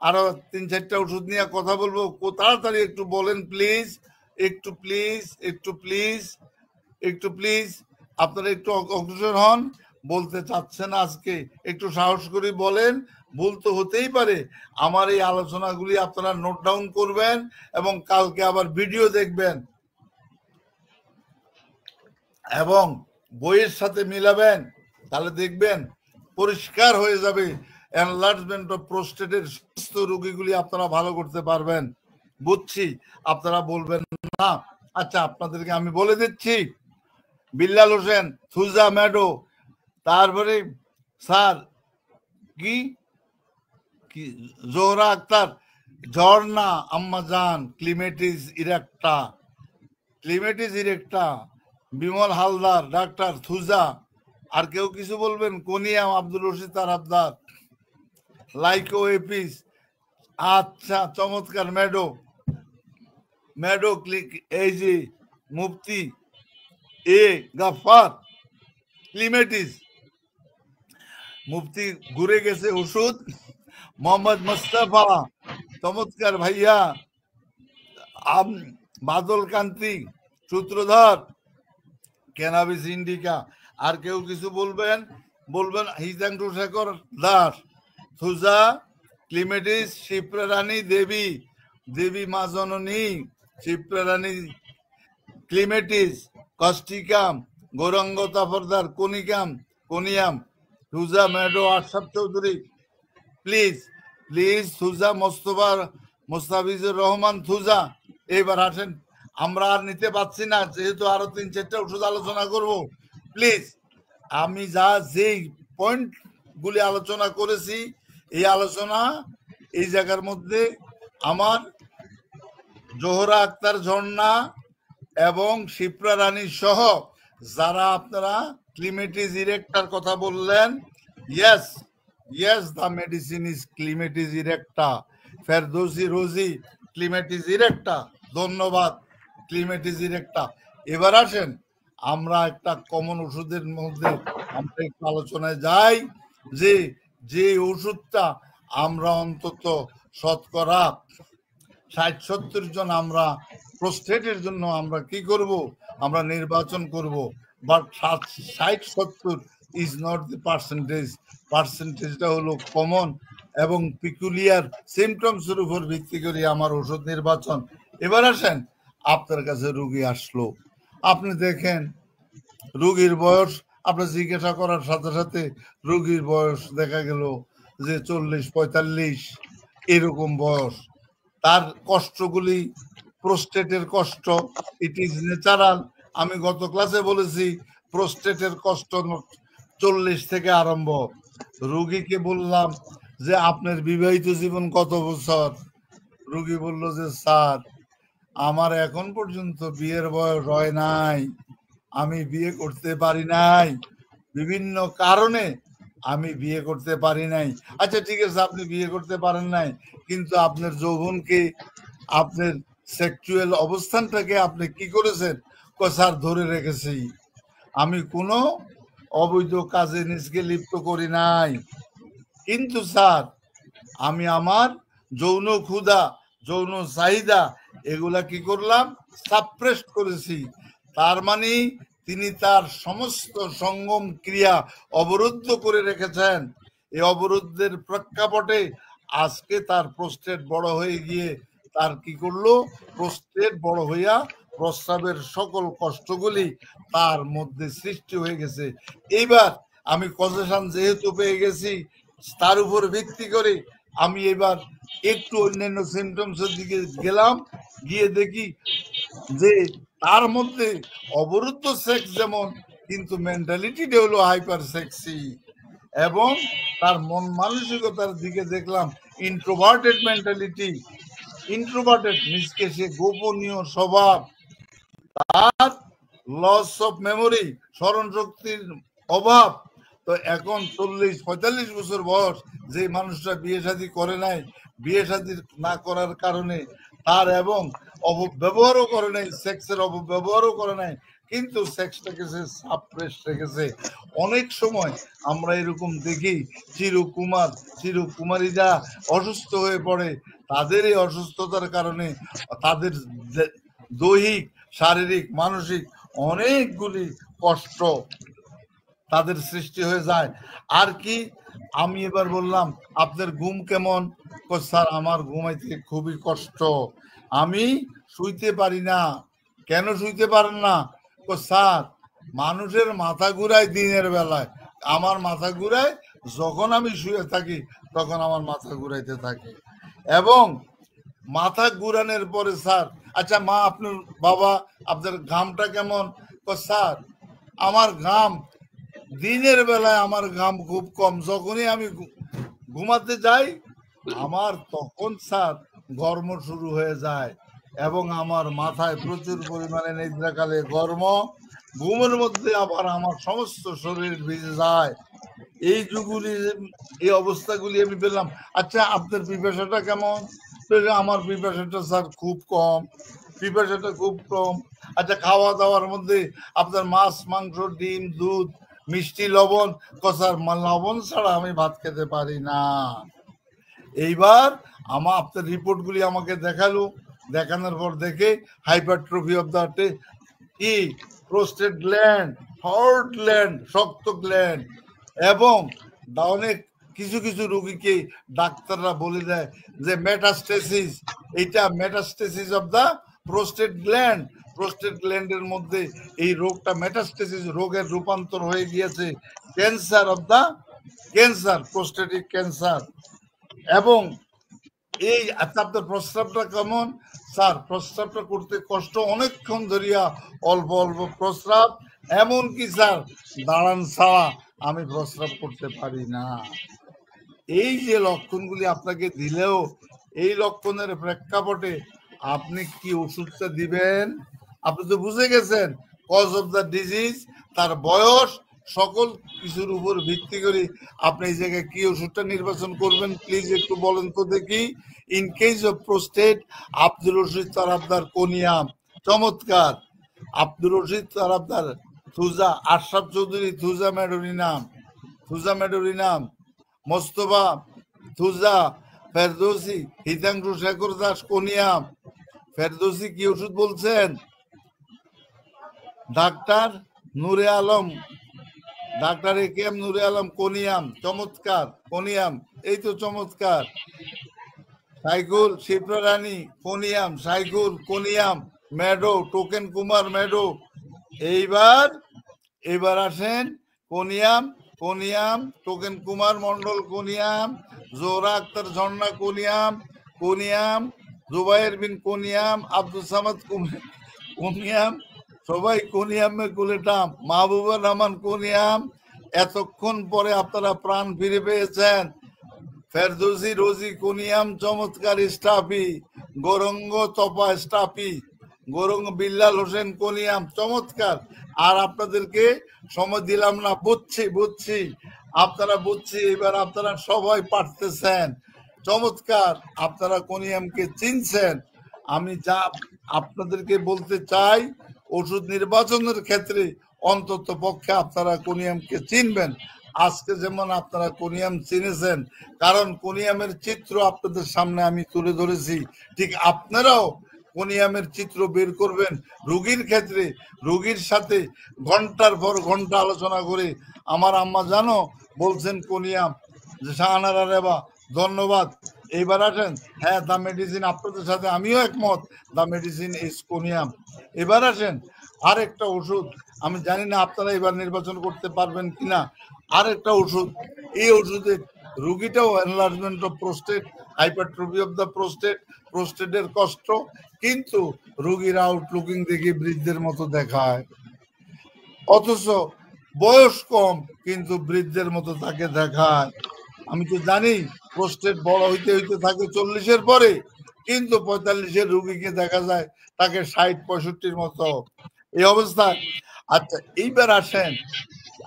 আরো 3-4টা ওষুধ নিয়ে কথা বলবো, তাড়াতাড়ি একটু বলেন প্লিজ, একটু প্লিজ, একটু প্লিজ, একটু প্লিজ। আপনারা একটু অগ্রসর হন। বলতে চাচ্ছেন আজকে, একটু সাহস করে বলেন। ভুল তো হতেই পারে। আমার এই আলোচনাগুলি আপনারা নোট ডাউন করবেন এবং কালকে আবার ভিডিও দেখবেন এবং বইয়ের সাথে মিলাবেন, তাহলে দেখবেন পরিষ্কার হয়ে যাবে। এনলার্জমেন্ট অফ প্রোস্টেটের সুস্থ রোগীগুলি আপনারা ভালো করতে পারবেন। বুঝছি, আপনারা বলবেন না। আচ্ছা, আপনাদেরকে আমি বলে দিচ্ছি। বিল্লাল হোসেন, সুজা ম্যাডো, তারপরে স্যার কি কি জোহরা আক্তার, ঝর্ণা আম্মাজান, clematis erecta, clematis erecta, Bimal Haldar, doctor thuja. আর কেউ কিছু বলবেন? Conium Abdul Rashid Tarabdar, lyco apis. আচ্ছা, চমৎকার। ম্যাডো ক্লিক, এই যে মুফতি এ গাফার, ক্লিমেটিস। মুফতি ঘুরে গেছে ওষুধ। মোহাম্মদ মোস্তফা, চমৎকার ভাইয়া। বাদল কান্তি, সূত্রধর, ক্যানাবিস ইন্ডিকা। আর কেউ কিছু বলবেন? হিতাংশু শেখর দাস, থুজা, ক্লিমেটিস, শিপ্রারানী দেবী, দেবী মা জননী, Shiprarani, clematis, causticum, Gouranga Tafradar, conium, thuja medo, Ashraf Chowdhury, please please, thuja Mostafizur Rahman thuja, এইবার আসেন। আমরা আর নিতে পারছি না, যেহেতু আরো 3-4টা ওষুধ আলোচনা করব। প্লিজ, আমি যেই পয়েন্ট গুলি আলোচনা করেছি, এই আলোচনা এই জায়গার মধ্যে আমার জোহরা আক্তার ঝর্ণা এবং শিপ্রা রানী সহ যারা আপনারা ক্লিমেটিস ইরেক্টার কথা বললেন, yes the medicine is clematis erecta. Ferdousi Rosy, clematis erecta, ধন্যবাদ ক্লিমেটিস ইরেক্টা। এবার আসেন আমরা একটা কমন ওষুধের মধ্যে আমরা একটু আলোচনায় যাই, যে ওষুধটা আমরা অন্তত শতকরা 60-70 জন আমরা প্রোস্টেটের জন্য আমরা কি করব, আমরা নির্বাচন করব। বাট 60-70 ইজ নট দি পার্সেন্টেজটা হলো কমন এবং পিকুলিয়ার সিমটমসের উপর ভিত্তি করে আমার ওষুধ নির্বাচন। এবার আসেন, আপনার কাছে রুগী আসলো, আপনি দেখেন রুগীর বয়স, আপনার জিজ্ঞাসা করার সাথে সাথে রুগীর বয়স দেখা গেল যে 40-45 এরকম বয়স। তার কষ্টগুলি প্রোস্টেটের কষ্ট, ইট ইজ ন্যাচারাল। আমি গত ক্লাসে বলেছি প্রোস্টেটের কষ্ট 40 থেকে আরম্ভ। রুগীকে বললাম যে আপনার বিবাহিত জীবন কত বছর? রুগী বলল যে স্যার আমার এখন পর্যন্ত বিয়ের বয়স হয় নাই, আমি বিয়ে করতে পারি নাই, বিভিন্ন কারণে আমি বিয়ে করতে পারি নাই। আচ্ছা ঠিক আছে, আপনি বিয়ে করতে পারেন নাই, কিন্তু আপনার যৌবনকে, আপনার সেক্সুয়াল অবস্থানটাকে আপনি কি করেছেন? স্যার ধরে রেখেছি, আমি কোনো অবৈধ কাজে নিজকে লিপ্ত করি নাই, কিন্তু স্যার আমি আমার যৌন ক্ষুধা, যৌন চাহিদা এগুলা কি করলাম? সাপ্রেস করেছি। তার মানে তিনি তার সমস্ত সঙ্গম ক্রিয়া অবরুদ্ধ করে রেখেছেন। এই অবরুদ্ধের প্রেক্ষাপটে আজকে তার প্রোস্টেট বড় হয়ে গিয়ে তার কি করলো? প্রোস্টেট বড় হইয়া প্রস্রাবের সকল কষ্টগুলি তার মধ্যে সৃষ্টি হয়ে গেছে। এইবার আমি কজেশন যেহেতু পেয়ে গেছি, তার উপর ভিত্তি করে আমি এবার একটু অন্যান্য সিমটমসের দিকে গেলাম, গিয়ে দেখি যে তার মধ্যে অবরুদ্ধ সেক্স যেমন, কিন্তু মেন্টালিটিটা হলো হাইপার সেক্সি, এবং তার মন মানসিকতার দিকে দেখলাম ইন্ট্রোভার্টেড মেন্টালিটি, ইন্ট্রোভার্টেড, নিজকে সে গোপনীয় স্বভাব, তার লস অফ মেমোরি, স্মরণ শক্তির অভাব। তো এখন 40-45 বছর বয়স যে মানুষটা বিয়ে শাদী করে নাই, বিয়ে শাদী না করার কারণে তার এবং অপব্যবহারও করে নাই, সেক্সের অপব্যবহারও করে নাই, কিন্তু সেক্সটাকে সে সাপ্রেস রেখেছে। অনেক সময় আমরা এরকম দেখি চিরকুমারীরা অসুস্থ হয়ে পড়ে, তাদের এই অসুস্থতার কারণে তাদের দৈহিক, শারীরিক, মানসিক অনেকগুলি কষ্ট তাদের সৃষ্টি হয়ে যায়। আর কি আমি এবার বললাম আপনার ঘুম কেমন? স্যার আমার ঘুমাইতে খুবই কষ্ট, আমি শুইতে পারি না। কেন শুইতে পারেন না? স্যার মানুষের মাথা ঘুরায় দিনের বেলায়, আমার মাথা ঘুরায় যখন আমি শুয়ে থাকি তখন আমার মাথা ঘুরাইতে থাকে, এবং মাথা ঘুরানোর পরে স্যার, আচ্ছা মা আপনার বাবা আপনার ঘামটা কেমন? স্যার আমার ঘাম দিনের বেলায় আমার ঘাম খুব কম, যখনই আমি ঘুমাতে যাই আমার তখন স্যার গরম শুরু হয়ে যায়, এবং আমার মাথায় প্রচুর পরিমাণে নিদ্রাকালে গরম, ঘুমের মধ্যে আবার আমার সমস্ত শরীর ভিজে যায়। এই যুগগুলি, এই অবস্থাগুলি আমি পেলাম। আচ্ছা আপনার পিপাসাটা কেমন? আমার পিপাসাটা স্যার খুব কম, পিপাসাটা খুব কম। আচ্ছা খাওয়া দাওয়ার মধ্যে আপনার মাছ, মাংস, ডিম, দুধ, মিষ্টি, লবণ, স্যার লবণ ছাড়া আমি ভাত খেতে পারি না। এইবার আপনার রিপোর্টগুলি আমাকে দেখালো, দেখানোর পর দেখে হাইপারট্রফি অফ দ্য কি প্রোস্টেট গ্ল্যান্ড, হট গ্ল্যান্ড, শক্ত গ্ল্যান্ড, এবং অনেক কিছু কিছু রোগীকে ডাক্তাররা বলে দেয় যে মেটাস্টেসিস, এইটা metastasis of the prostate gland. Prostate গ্ল্যান্ডের মধ্যে এই রোগটা মেটাস্টেসিস রোগের রূপান্তর হয়ে গিয়েছে cancer of the cancer, prostatic cancer. এবং এই আপনার প্রস্রাবটা কেমন স্যার? প্রস্রাবটা করতে কষ্ট, অনেকক্ষণ ধরিয়া অল্প অল্প প্রস্রাব, এমনকি স্যার দাঁড়ান ছাড়া আমি প্রস্রাব করতে পারি না। এই যে লক্ষণগুলি আপনাকে দিলেও এই লক্ষণের প্রেক্ষাপটে আপনি কি ওষুধটা দিবেন? আপনি তো বুঝে গেছেন কজ অফ দ্য ডিজিজ, তার বয়স, সকল কিছুর উপর ভিত্তি করে আপনি এই জায়গায় কি ওষুধটা নির্বাচন করবেন প্লিজ একটু বলেন তো দেখি। In case of prostate, Abdur Rashid Tarabdar conium, চমৎকার। Abdur Rashid Tarabdar thuja, Ashraf Chowdhury thuja medorrhinum, Mostafa thuja, Ferdousi, Hitangshu Shekhar Das conium. Ferdousi কি ওষুধ বলছেন? Doctor Nure Alam, doctor AKM Nure Alam conium, চমৎকার কোনিয়াম, এই তো চমৎকার। Saikul Shipra Rani conium, Saikul conium, medo, Token Kumar medo. এইবার আসেন conium, Token Kumar Mondal conium, Johora Akter Jharna conium, Zubair Bin conium, Abdul Samad conium, সবাই কোনিয়ামে কুলেটাম, মাহবুবুর রহমান কোনিয়াম। এতক্ষণ পরে আপনারা প্রাণ ফিরে পেয়েছেন। ফেরদৌসি রোজি কোনিয়াম, চমৎকার স্টাফি, গৌরঙ্গ তপা স্টাফি, গৌরঙ্গ বিল্লাল হোসেন কোনিয়াম, চমৎকার। আর আপনাদেরকে সময় দিলাম না, বুঝছি আপনারা এবার আপনারা সবাই পারতেছেন, চমৎকার। আপনারা কোনিয়ামকে চিনছেন। আমি যা আপনাদেরকে বলতে চাই, ওষুধ নির্বাচনের ক্ষেত্রে অন্তত পক্ষে আপনারা কোনিয়ামকে চিনবেন। আজকে যেমন আপনারা কোনিয়াম চিনেছেন, কারণ কোনিয়ামের চিত্র আপনাদের সামনে আমি তুলে ধরেছি, ঠিক আপনারাও কোনিয়ামের চিত্র বের করবেন রোগীর ক্ষেত্রে। রোগীর সাথে ঘন্টার পর ঘন্টা আলোচনা করে আমার আম্মা জানো বলছেন কোনিয়াম, যে শাহানারা রেবা ধন্যবাদ। এইবার আসেন, হ্যাঁ দ্য মেডিসিন, আপনাদের সাথে আমিও একমত, দ্য মেডিসিন ইজ কোনিয়াম। এবার আসেন আরেকটা ওষুধ, আমি জানি না আপনারা এবার নির্বাচন করতে পারবেন কিনা। আরেকটা ওষুধ, এই ওষুধে রোগীটাও enlargement of prostate, hypertrophy of the প্রোস্টেটের কষ্ট, কিন্তু রোগীর আউটলুকিং দেখে বৃদ্ধের মতো দেখায়, অথচ বয়স কম কিন্তু বৃদ্ধের মতো তাকে দেখায়। আমি তো জানি প্রোস্টেট বড় হইতে হইতে থাকে 40-এর পরে, কিন্তু 45-এর রোগীকে দেখা যায় তাকে 60-65-র মতো এই অবস্থায়। আচ্ছা এইবার আসেন,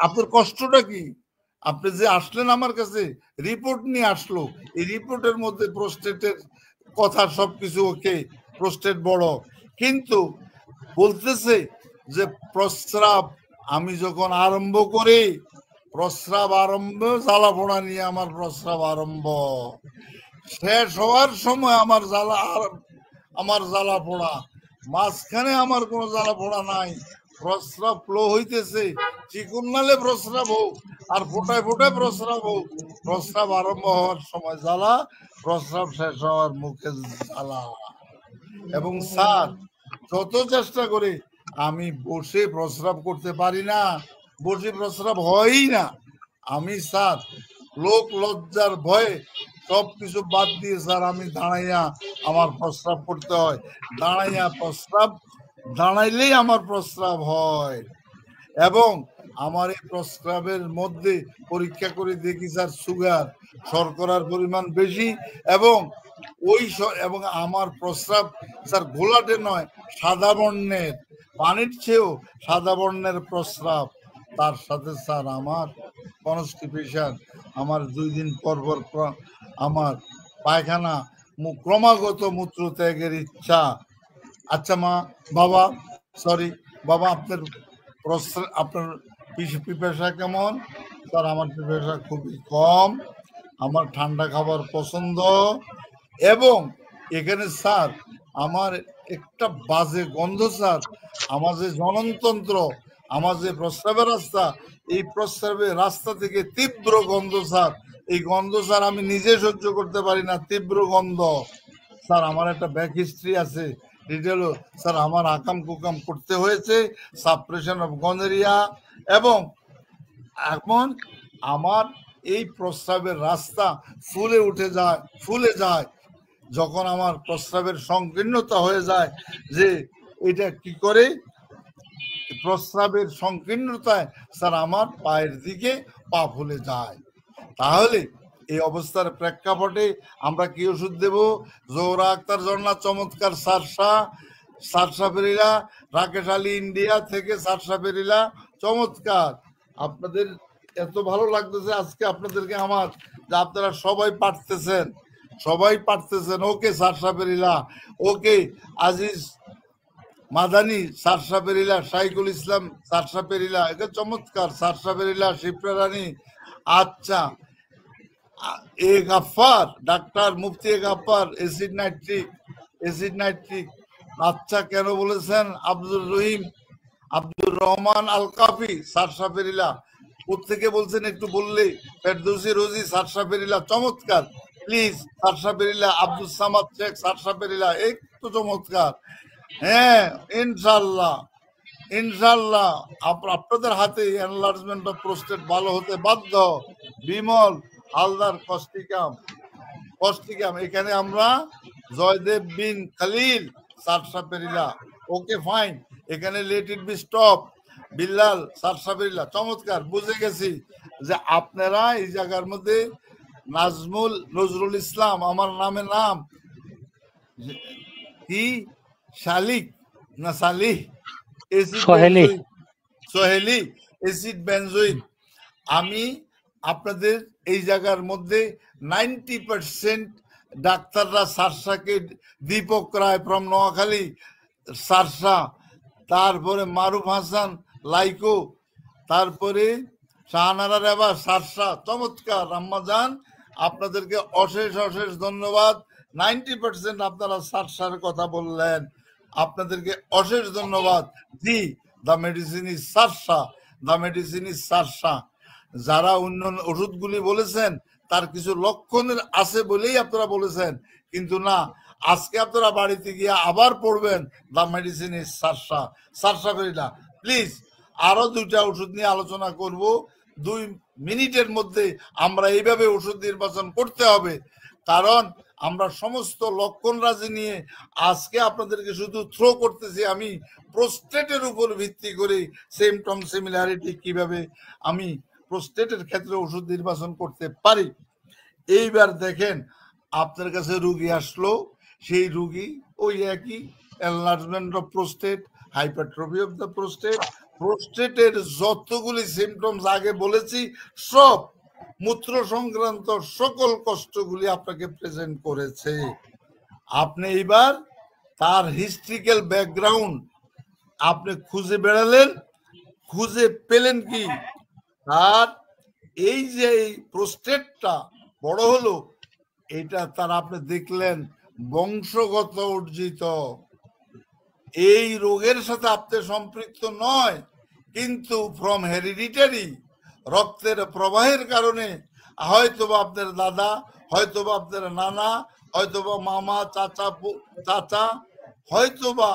আপনার কষ্টটা কি? আপনি যে আসলেন আমার কাছে, রিপোর্ট নিয়ে আসলো, এই রিপোর্টের মধ্যে প্রোস্টেটের কথা সবকিছু ওকে, প্রোস্টেট বড়, কিন্তু বলতেছে যে প্রস্রাব আমি যখন আরম্ভ করি, প্রস্রাব আরম্ভ, জ্বালা পোড়া নিয়ে আমার প্রস্রাব আরম্ভ, শেষ হওয়ার সময় আমার জ্বালা পোড়া, মাঝখানে আমার কোনো জ্বালা পোড়া নাই। প্রস্রাব ফ্লো হইতেছে, চিকুন নালে প্রস্রাব হোক আর ফোটায় প্রস্রাব হোক, প্রস্রাব আরম্ভ হওয়ার সময় জ্বালা, প্রস্রাব শেষ হওয়ার মুখে জ্বালা। এবং স্যার যত চেষ্টা করে আমি বসে প্রস্রাব করতে পারি না, বসে প্রস্রাব হয়ই না। আমি স্যার লোক লজ্জার ভয়ে সবকিছু বাদ দিয়ে স্যার আমি দাঁড়াইয়া আমার প্রস্রাব করতে হয়, দাঁড়াইলেই আমার প্রস্রাব হয়। এবং আমার এই প্রস্রাবের মধ্যে পরীক্ষা করে দেখি স্যার সুগার, শর্করার পরিমাণ বেশি, এবং এবং আমার প্রস্রাব স্যার ঘোলাটে নয়, সাদা বর্ণের, পানির চেয়েও সাদা বর্ণের প্রস্রাব। তার সাথে স্যার আমার কনস্টিপেশন, আমার 2 দিন পর আমার পায়খানা, ক্রমাগত মূত্র ত্যাগের ইচ্ছা। আচ্ছা বাবা আপনার পিপাসা কেমন? স্যার আমার পিপাসা খুবই কম, আমার ঠান্ডা খাবার পছন্দ, এবং এখানে স্যার আমার একটা বাজে গন্ধ স্যার, আমার যে জননতন্ত্র, আমার যে প্রস্রাবের রাস্তা, এই প্রস্রাবের রাস্তা থেকে তীব্র গন্ধ স্যার, এই গন্ধ স্যার আমি নিজে সহ্য করতে পারি না, তীব্র গন্ধ। স্যার আমার একটা ব্যাক হিস্ট্রি আছে, এটা হলো স্যার আমার আকাম কুকাম করতে হয়েছে, সাপ্রেশন অফ গনেরিয়া, এবং এখন আমার এই প্রস্রাবের রাস্তা ফুলে যায় যখন আমার প্রস্রাবের সংকীর্ণতা হয়ে যায়, যে এটা কি করে প্রস্রাবের সংকীর্ণতায় স্যার আমার পায়ের দিকে পা ফুলে যায়। তাহলে এই অবস্থার প্রেক্ষাপটে আমরা কি ওষুধ দেব? জোহরা আক্তার ঝর্ণা চমৎকার সারসা পেরিলা, রাকেশ আলী ইন্ডিয়া থেকে সারসা পেরিলা চমৎকার। আপনাদের এত ভালো লাগতেছে আজকে আপনাদেরকে আমার, যে আপনারা সবাই পারতেছেন। ওকে সারসা পেরিলা, ওকে আজিজ মাদানি সারসা পেরিলা, শাইকুল ইসলাম সারসা পেরিলা, এটা চমৎকার সারসা পেরিলা, শিপ্রা রানী। আচ্ছা, এ গাফফার, ডাক্তার মুফতি এ গাফফার, অ্যাসিড নাইট্রিক। আচ্ছা, কেন বলেছেন? আব্দুর রহমান আল কাফি সারসা পেরিলা, কোথেকে বলছেন একটু বললে? ফেরদৌসি রোজি সারসা পেরিলা, চমৎকার। প্লিজ সারসা পেরিলা, আব্দুল সামাদ শেখ সারসা পেরিলা, একটু চমৎকার। হ্যাঁ, ইনশাল্লাহ আপনাদের হাতে এনলার্জমেন্ট অফ প্রোস্টেট ভালো হতে বাধ্য। বিমল হালদার কস্টিকাম, এখানে আমরা Joydeb Bin Khalil sarsaparilla, okay fine. এখানে let it be stop, Billal sarsaparilla, চমৎকার। বুঝে গেছি যে আপনারা এই জায়গার মধ্যে নজরুল ইসলাম, আমার নাম কি শালিক না সালিহ, সোহেলি এসিড বেনজোইক। আমি আপনাদের এই জায়গার মধ্যে 90% ডাক্তাররা সারসাকে, দীপক রায় ফ্রম নোয়াখালী সারসা, তারপরে মারুফ হাসান লাইকো, তারপরে শাহানারা রেবা সারসা, চমৎকার। রাম্মাজান, আপনাদেরকে অশেষ ধন্যবাদ। 90% আপনারা সারসার কথা বললেন, আপনাদেরকে অশেষ ধন্যবাদ। জি, দ্য মেডিসিন ইজ সারসা। যারা অন্য ওষুধগুলি বলেছেন তার কিছু লক্ষণের আছে বলেই আপনারা বলেছেন, কিন্তু না, আজকে আপনারা বাড়িতে গিয়ে আবার পড়বেন the medicine is sarsaparilla. Please আরো 2টা ওষুধ নিয়ে আলোচনা করব 2 মিনিটের মধ্যে। আমরা এইভাবে ওষুধ নির্বাচন করতে হবে, কারণ আমরা সমস্ত লক্ষণরাজি নিয়ে আজকে আপনাদেরকে শুধু থ্রো করতেছি আমি প্রোস্টেটের উপর ভিত্তি করে সিমটম সিমিলারিটি কিভাবে আমি প্রোস্টেটের ক্ষেত্রে ওষুধ নির্বাচন করতে পারি। এইবার দেখেন, আপনার কাছে রুগী আসলো, সেই রুগী ওই একই enlargement of prostate, hypertrophy of the প্রোস্টেটের যতগুলি সিমটমস আগে বলেছি সব মূত্র সংক্রান্ত সকল কষ্টগুলি আপনাকে প্রেজেন্ট করেছে। আপনি এইবার তার হিস্ট্রিক্যাল ব্যাকগ্রাউন্ড আপনি খুঁজে বেড়ালেন, খুঁজে পেলেন কি? আর এই যে প্রোস্টেটটা বড় হলো, এটা তার আপনি দেখলেন বংশগত অর্জিত। এই রোগের সাথে আপনি সম্পৃক্ত নয়, কিন্তু ফ্রম হেরিডিটারি, রক্তের প্রবাহের কারণে হয়তোবা আপনার দাদা, হয়তোবা আপনার নানা, হয়তোবা মামা, চাচা, হয়তোবা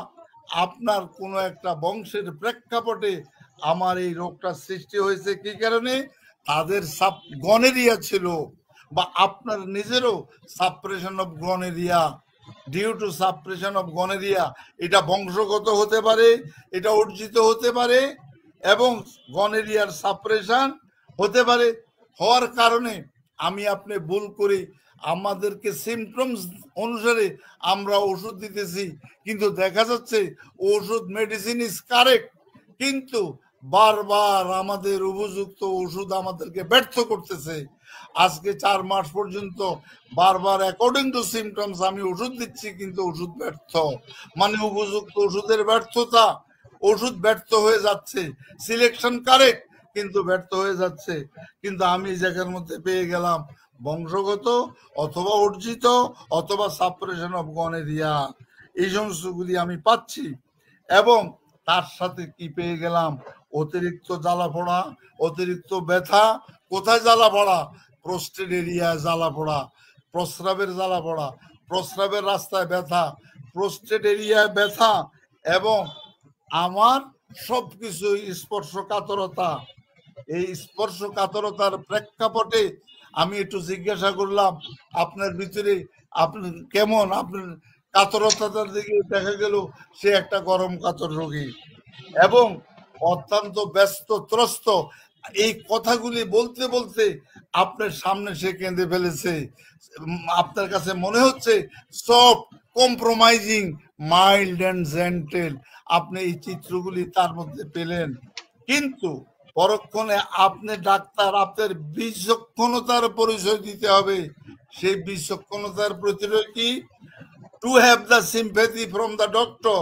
আপনার কোনো একটা বংশের প্রেক্ষাপটে আমার এই রোগটা সৃষ্টি হয়েছে। কি কারণে? তাদের গনেরিয়া ছিল, বা আপনার নিজেরও suppression of gonorrhoea, due to suppression of gonorrhoea. এটা বংশগত হতে পারে, এটা অর্জিত হতে পারে, এবং গনেরিয়ার সাপ্রেশন হতে পারে। হওয়ার কারণে আমি আপনি ভুল করি, আমাদেরকে সিমটমস অনুসারে আমরা ওষুধ দিতেছি, কিন্তু দেখা যাচ্ছে ওষুধ মেডিসিন ইজ কারেক্ট, কিন্তু বারবার আমাদের উপযুক্ত ওষুধ আমাদেরকে ব্যর্থ করতেছে। আজকে 4 মাস পর্যন্ত বারবার অ্যাকর্ডিং টু সিমটমস আমি ওষুধ দিচ্ছি, কিন্তু ওষুধ ব্যর্থ, মানে উপযুক্ত ওষুধের ব্যর্থতা। ওষুধ ব্যর্থ হয়ে যাচ্ছে, সিলেকশন কারেক্ট কিন্তু ব্যর্থ হয়ে যাচ্ছে। কিন্তু আমি এই জায়গার মধ্যে পেয়ে গেলাম বংশগত, অথবা অর্জিত, অথবা সাপ্রেশন অফ গনেরিয়া, এই সমস্তগুলি আমি পাচ্ছি। এবং তার সাথে কি পেয়ে গেলাম? অতিরিক্ত জ্বালা পোড়া, অতিরিক্ত ব্যথা। কোথায় জ্বালা পোড়া? প্রোস্টেট এরিয়া জ্বালা পোড়া, প্রস্রাবের জ্বালা পোড়া, প্রস্রাবের রাস্তায় ব্যথা, প্রোস্টেট এরিয়ায় ব্যথা এবং আমার সবকিছু স্পর্শকাতরতা, এই স্পর্শকাতরতার প্রেক্ষাপটে আমি একটু জিজ্ঞাসা করলাম আপনার ভিতরে আপনি কেমন, আপনার কাতরতার দিকে দেখা গেল সে একটা গরম কাতর রোগী এবং অত্যন্ত ব্যস্ত ত্রস্ত। এই কথাগুলি বলতে বলতে আপনার সামনে সে কেঁদে ফেলেছে। আপনার কাছে মনে হচ্ছে soft, compromising, mild and gentle. আপনি এই চিত্রগুলি তার মধ্যে পেলেন, কিন্তু পরক্ষণে আপনি ডাক্তার, আপনার বিচক্ষণতার পরিচয় দিতে হবে। সেই বিচক্ষণতার পরিচয় কি? To have the sympathy from the doctor.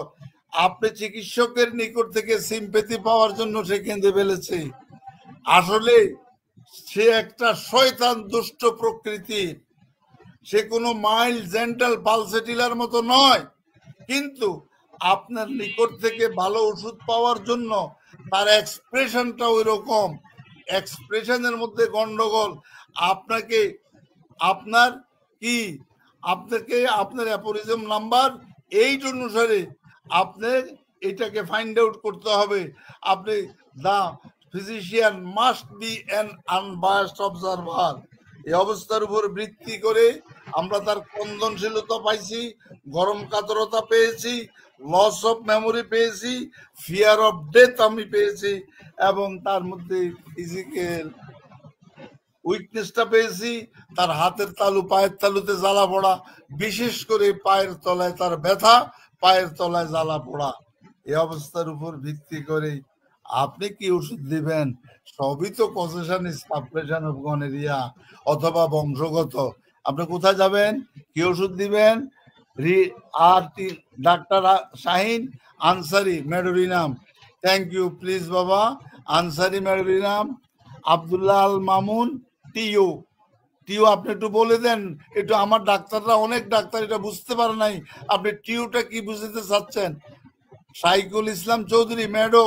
আপনি চিকিৎসকের নিকট থেকে সিম্প্যাথি পাওয়ার জন্য সে কেঁদে ফেলেছে। আসলে সে একটা শয়তান দুষ্ট প্রকৃতি, সে কোনো মাইল্ড জেন্টাল পালসেটিলার মতো নয়, কিন্তু আপনার নিকট থেকে ভালো ওষুধ পাওয়ার জন্য তার এক্সপ্রেশনটা ওই রকম, এক্সপ্রেশনের মধ্যে গন্ডগোল। আপনাকে আপনার কি আপনাকে আপনার অ্যাপোরিজম নাম্বার 8 অনুসারে আপনার এটাকে ফাইন্ড আউট করতে হবে। আপনি the physician must be an unbiased observer. এই অবস্থার উপর ভিত্তি করে আমরা তার স্পন্দনশীলতা পাইছি, গরম কাতরতা পেয়েছি, লস অফ মেমোরি পেয়েছি, ফিয়ার অফ ডেথ আমি পেয়েছি, এবং তার মধ্যে ফিজিক্যাল উইকনেসটা পেয়েছি। তার হাতের তালু, পায়ের তালুতে জ্বালা পড়া, বিশেষ করে পায়ের তলায় তার ব্যথা, পায়ের তলায় জ্বালা পড়া। এই অবস্থার উপর ভিত্তি করে আপনি কি ওষুধ দিবেন? সবই তো কজেশন সাপ্রেশন অফ গনেরিয়া অথবা বংশগত। আপনি কোথায় যাবেন? কি ওষুধ দিবেন? Doctor Shahin Ansari medorrhinum. Thank you, please বাবা। আনসারি মেডোরিনাম। আব্দুল্লাহ আল মামুন টিও। টিও আপনি একটু বলে দেন, একটু আমার ডাক্তাররা, অনেক ডাক্তার এটা বুঝতে পারে নাই, আপনি টিওটা কি বুঝতে চাচ্ছেন? শাইকুল ইসলাম চৌধুরী মেডো,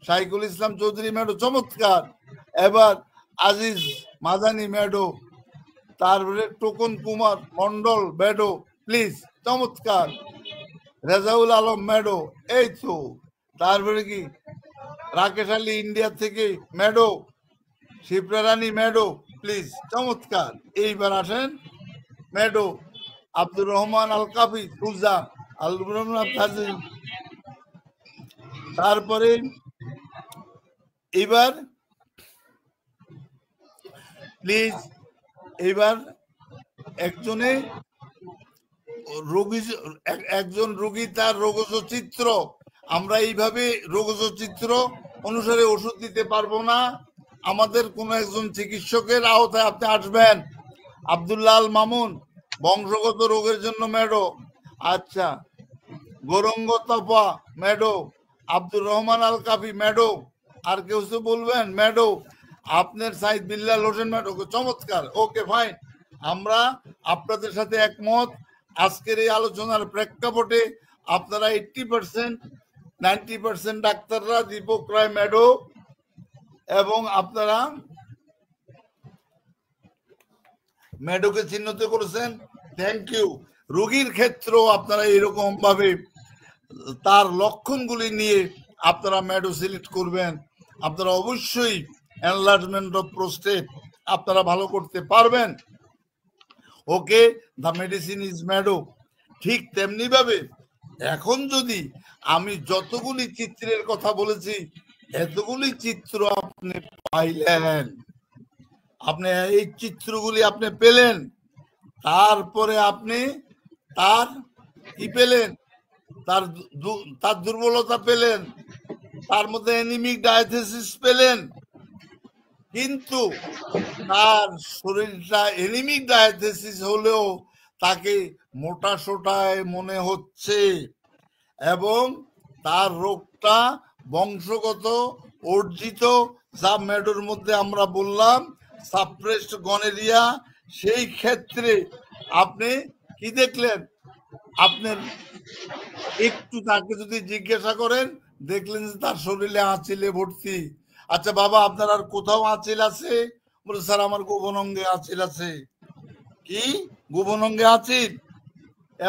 শাইকুল ইসলাম চৌধুরী মেডো, চমৎকার। এবার আজিজ মাদানি মেডো, তারপরে token Kumar Mondal meadow, please, চমৎকার। রেজাউল আলম মেডো, এই তো। তারপরে কি রাকেশ আলী ইন্ডিয়া থেকে meadow, Shipra Rani meadow, please, চমৎকার। এইবার আসেন মেডো আব্দুর রহমান আল কাফি সুজা, আব্দুর রহমান তাজিম। তারপরে এবার প্লিজ, এবার একজনে রোগী, একজন রোগী তার রোগজ চিত্র, আমরা এইভাবে রোগজ চিত্র অনুসারে ওষুধ দিতে পারবো না। আমাদের কোনো একজন চিকিৎসকের আওতায় আপনি আসবেন। আব্দুল্লাহ আল মামুন, বংশগত রোগের জন্য মেডো। আচ্ছা, গৌরঙ্গ তপা মেডো, আব্দুর রহমান আল কাফি মেডো। আর কেউ বলবেন? মেডো। আপনার সাইদ বিল্লাল হোসেন মেডো, চমৎকার। ওকে, ফাইন, আমরা আপনাদের সাথে একমত। আজকের এই আলোচনার প্রেক্ষাপটে আপনারা 80%, 90% ডাক্তাররা দীপক রায় মেডো, এবং আপনারা মেডোকে চিহ্নিত করেছেন, থ্যাংক ইউ। রোগীর ক্ষেত্রেও আপনারা এরকম ভাবে তার লক্ষণগুলি নিয়ে আপনারা মেডো সিলেক্ট করবেন। আপনারা অবশ্যই এনলার্জমেন্ট অফ প্রোস্টেট আপনারা ভালো করতে পারবেন। ওকে, দ্য মেডিসিন ইজ মেডো। ঠিক তেমনি ভাবে এখন যদি আমি যতগুলি চিত্রের কথা বলেছি, এতগুলি চিত্র আপনি পাইলেন, আপনি এই চিত্রগুলি আপনি পেলেন, তারপরে আপনি তার কি পেলেন? তার দুর্বলতা পেলেন, তার মধ্যে অ্যানিমিক ডায়াথেসিস পেলেন, কিন্তু তার শরীরটা অ্যানিমিক ডায়াথেসিস হলেও তাকে মোটা সোটায় মনে হচ্ছে, এবং তার রোগটা বংশগত অর্জিত, যা মেডোর মধ্যে আমরা বললাম সাপ্রেসড গনেরিয়া। সেই ক্ষেত্রে আপনি কি দেখলেন? আপনার একটু তাকে যদি জিজ্ঞাসা করেন, দেখলেন যে তার শরীরে আঁচিলে ভর্তি। আচ্ছা বাবা, আপনার আর কোথাও আঁচিল আছে? বলে স্যার আমার গোপন অঙ্গে আঁচিল আছে। কি গোপন অঙ্গে আঁচিল?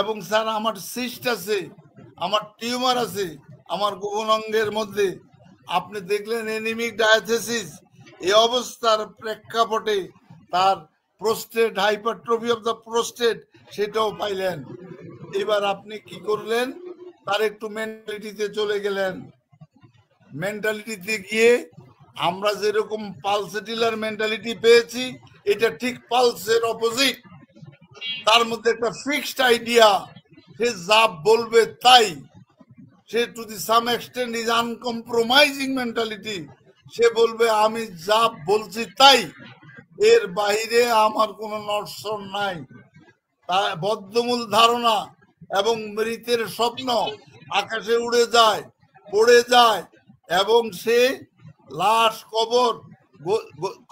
এবং স্যার আমার সিস্ট আছে, আমার টিউমার আছে আমার গোপন অঙ্গের মধ্যে। আপনি দেখলেন এনিমিক ডায়াথেসিস, এই অবস্থার প্রেক্ষাপটে তার prostate, hypertrophy of the prostate, সেটাও পাইলেন। এবার আপনি কি করলেন, তার একটু মেন্টালিটিতে চলে গেলেন। মেন্টালিটিতে গিয়ে আমরা যেরকম পালসেটিলার মেন্টালিটি পেয়েছি, এটা ঠিক পালসের অপোজিট। তার মধ্যে একটা ফিক্সড আইডিয়া, সে যা বলবে তাই। সে to the some extent is uncompromising mentality. সে বলবে আমি যা বলছি তাই, এর বাইরে আমার কোনো নড়চড় নাই। তার বদ্ধমূল ধারণা এবং মৃতের স্বপ্ন আকাশে উড়ে যায়, পড়ে যায়, এবং সে লাশ, কবর,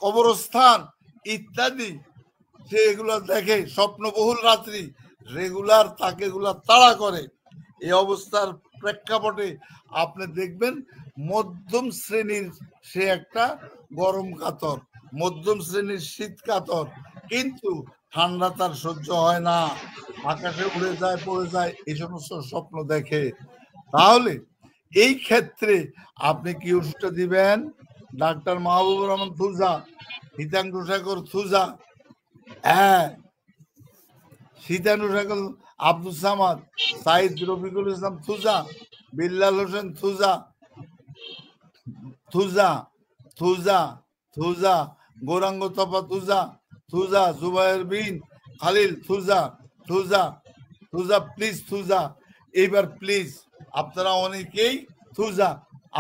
কবরস্থান ইত্যাদি সে এগুলো দেখে। স্বপ্নবহুল রাত্রি রেগুলার তাকে এগুলা তাড়া করে। এই অবস্থার প্রেক্ষাপটে আপনি দেখবেন মধ্যম শ্রেণীর সে একটা গরম কাতর, মধ্যম শ্রেণীর শীত কাতর, কিন্তু ঠান্ডা তার সহ্য হয় না, আকাশে উড়ে যায়, পড়ে যায়, এই সমস্ত স্বপ্ন দেখে। তাহলে এই ক্ষেত্রে আপনি কি ওষুধটা দিবেন? Doctor Mahbubur Rahman thuja, Hitangshu Shekhar thuja, হ্যাঁ, Shitanu Shekhar, Abdul Samad, Sayeed Rafiqul Islam thuja, Billal Hossain thuja, thuja thuja thuja, Gouranga Tapa thuja, thuja, Zubayer Bin Khalil thuja, thuja thuja, please thuja. এইবার প্লিজ আপনারা অনেকেই থুজা,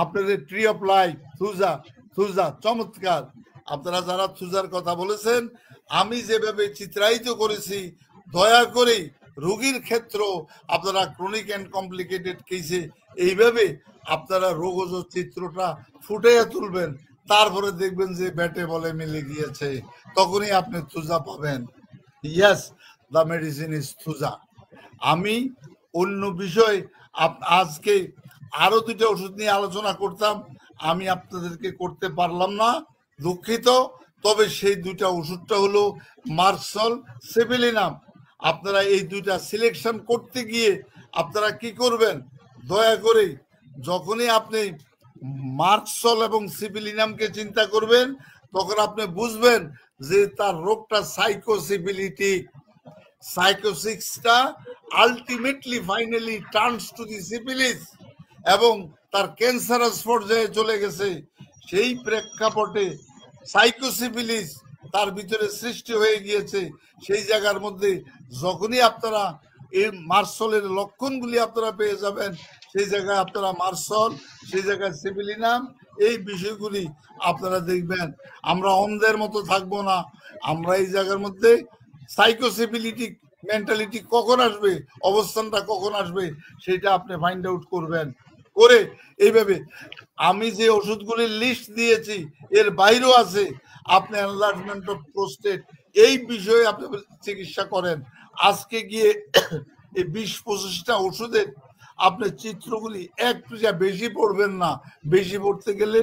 আপনাদের tree of life thuja, thuja চমৎকার। আপনারা যারা থুজার কথা বলেছেন, আমি যেভাবে চিত্রায়িত করেছি, দয়া করে রোগীর ক্ষেত্র আপনারা ক্রনিক অ্যান্ড কমপ্লিকেটেড কেসে এইভাবে আপনারা রোগজ চিত্রটা ফুটিয়ে তুলবেন। তারপরে দেখবেন যে ব্যাটে বলে মিলে গিয়েছে, তখনই আপনি থুজা পাবেন। Yes, the medicine is Thuja. আমি অন্য বিষয় আজকে আরো দুটো ওষুধ নিয়ে আলোচনা করতাম, আমি আপনাদেরকে করতে পারলাম না, দুঃখিত। তবে সেই দুইটা ওষুধটা হলো মার্সল, সেবিলিনাম। আপনারা এই দুইটা সিলেকশন করতে গিয়ে আপনারা কি করবেন, দয়া করে যখনই আপনি মার্সল এবং সিবিলিনামকে চিন্তা করবেন, তখন আপনি বুঝবেন যে তার রোগটা সাইকোসিবিলিটিক। সাইকোসিক্সটা ultimately finally turns to the syphilis এবং তার ক্যান্সারাস পর্যায়ে চলে গেছে। সেই প্রেক্ষাপটে সাইকোসিফিলিস তার ভিতরে সৃষ্টি হয়ে গিয়েছে। সেই জায়গার মধ্যে যখনই আপনারা এই মার্সলের লক্ষণগুলি আপনারা পেয়ে যাবেন, সেই জায়গায় আপনারা মার্সল, সেই জায়গায় সিবিলিনাম, এই বিষয়গুলি আপনারা দেখবেন। আমরা অন্ধের মতো থাকবো না, আমরা এই জায়গার মধ্যে সাইকোসিবিলিটিক মেন্টালিটি কখন আসবে, অবস্থানটা কখন আসবে, সেটা আপনি ফাইন্ড আউট করবেন। করে এইভাবে আমি যে ওষুধগুলির লিস্ট দিয়েছি এর বাইরেও আছে, আপনি এনলার্জমেন্ট অফ প্রোস্টেট এই বিষয়ে আপনি চিকিৎসা করেন। আজকে গিয়ে এই 20-25টা ওষুধের আপনি চিত্রগুলি একটু যা বেশি পড়বেন না, বেশি পড়তে গেলে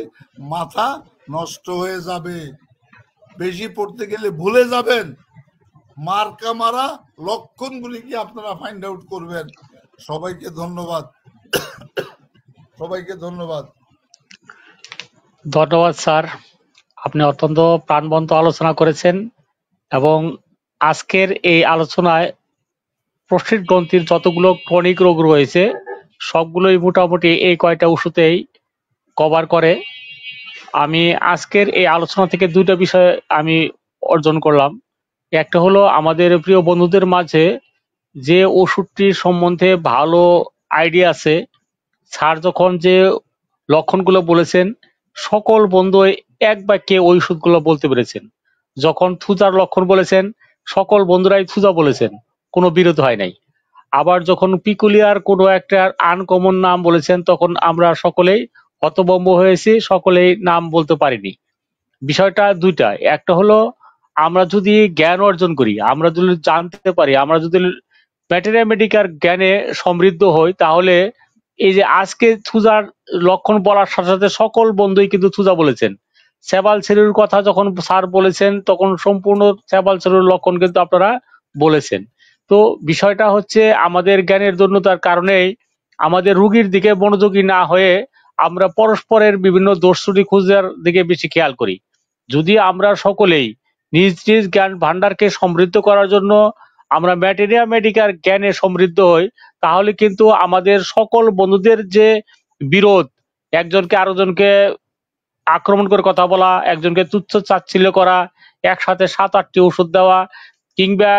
মাথা নষ্ট হয়ে যাবে, বেশি পড়তে গেলে ভুলে যাবেন। মার্কা মারা লক্ষণগুলি কি আপনারা ফাইন্ড আউট করবেন। সবাইকে ধন্যবাদ, সবাইকে ধন্যবাদ। ধন্যবাদ স্যার, আপনি অত্যন্ত প্রাণবন্ত আলোচনা করেছেন এবং আজকের এই আলোচনায় প্রোস্টেট গ্রন্থির যতগুলো ক্রনিক রোগ রয়েছে সবগুলোই মোটামুটি এই কয়টা ওষুধেই কভার করে। আমি আজকের এই আলোচনা থেকে দুইটা বিষয় আমি অর্জন করলাম। একটা হলো আমাদের প্রিয় বন্ধুদের মাঝে যে ওষুধটির সম্বন্ধে ভালো আইডিয়া আছে, স্যার যখন যে লক্ষণগুলো বলেছেন সকল বন্ধু এক বাক্যে ওই ওষুধগুলো বলতে পেরেছেন। যখন থুজার লক্ষণ বলেছেন সকল বন্ধুরাই থুজা বলেছেন, কোনো বিরোধ হয় নাই। আবার যখন পিকুলিয়ার কোনো একটা আনকমন নাম বলেছেন তখন আমরা সকলেই হতভম্ব হয়েছি, সকলেই নাম বলতে পারিনি। বিষয়টা দুইটা, একটা হলো আমরা যদি জ্ঞান অর্জন করি, আমরা যদি জানতে পারি, আমরা যদি ম্যাটেরিয়ামেটিকার জ্ঞানে সমৃদ্ধ হই, তাহলে এই যে আজকে থুজার লক্ষণ বলার সাথে সাথে সকল বন্ধুই কিন্তু থুজা বলেছেন। সেবাল সেরুর কথা যখন স্যার বলেছেন তখন সম্পূর্ণ সেবাল সেরুর লক্ষণ কিন্তু আপনারা বলেছেন। তো বিষয়টা হচ্ছে আমাদের জ্ঞানের জন্যতার কারণেই আমাদের রুগীর দিকে মনোযোগী না হয়ে আমরা পরস্পরের বিভিন্ন দোষ ত্রুটি খোঁজার দিকে বেশি খেয়াল করি। যদি আমরা সকলেই নিজ নিজ জ্ঞান ভান্ডারকে সমৃদ্ধ করার জন্য আমরা ম্যাটেরিয়াল জ্ঞানে সমৃদ্ধ হই, তাহলে কিন্তু আমাদের সকল বন্ধুদের যে বিরোধ, একজনকে আরেকজনকে আক্রমণ করে কথা বলা, একজনকে তুচ্ছ তাচ্ছিল্য করা, একসাথে 7-8টি ওষুধ দেওয়া, কিংবা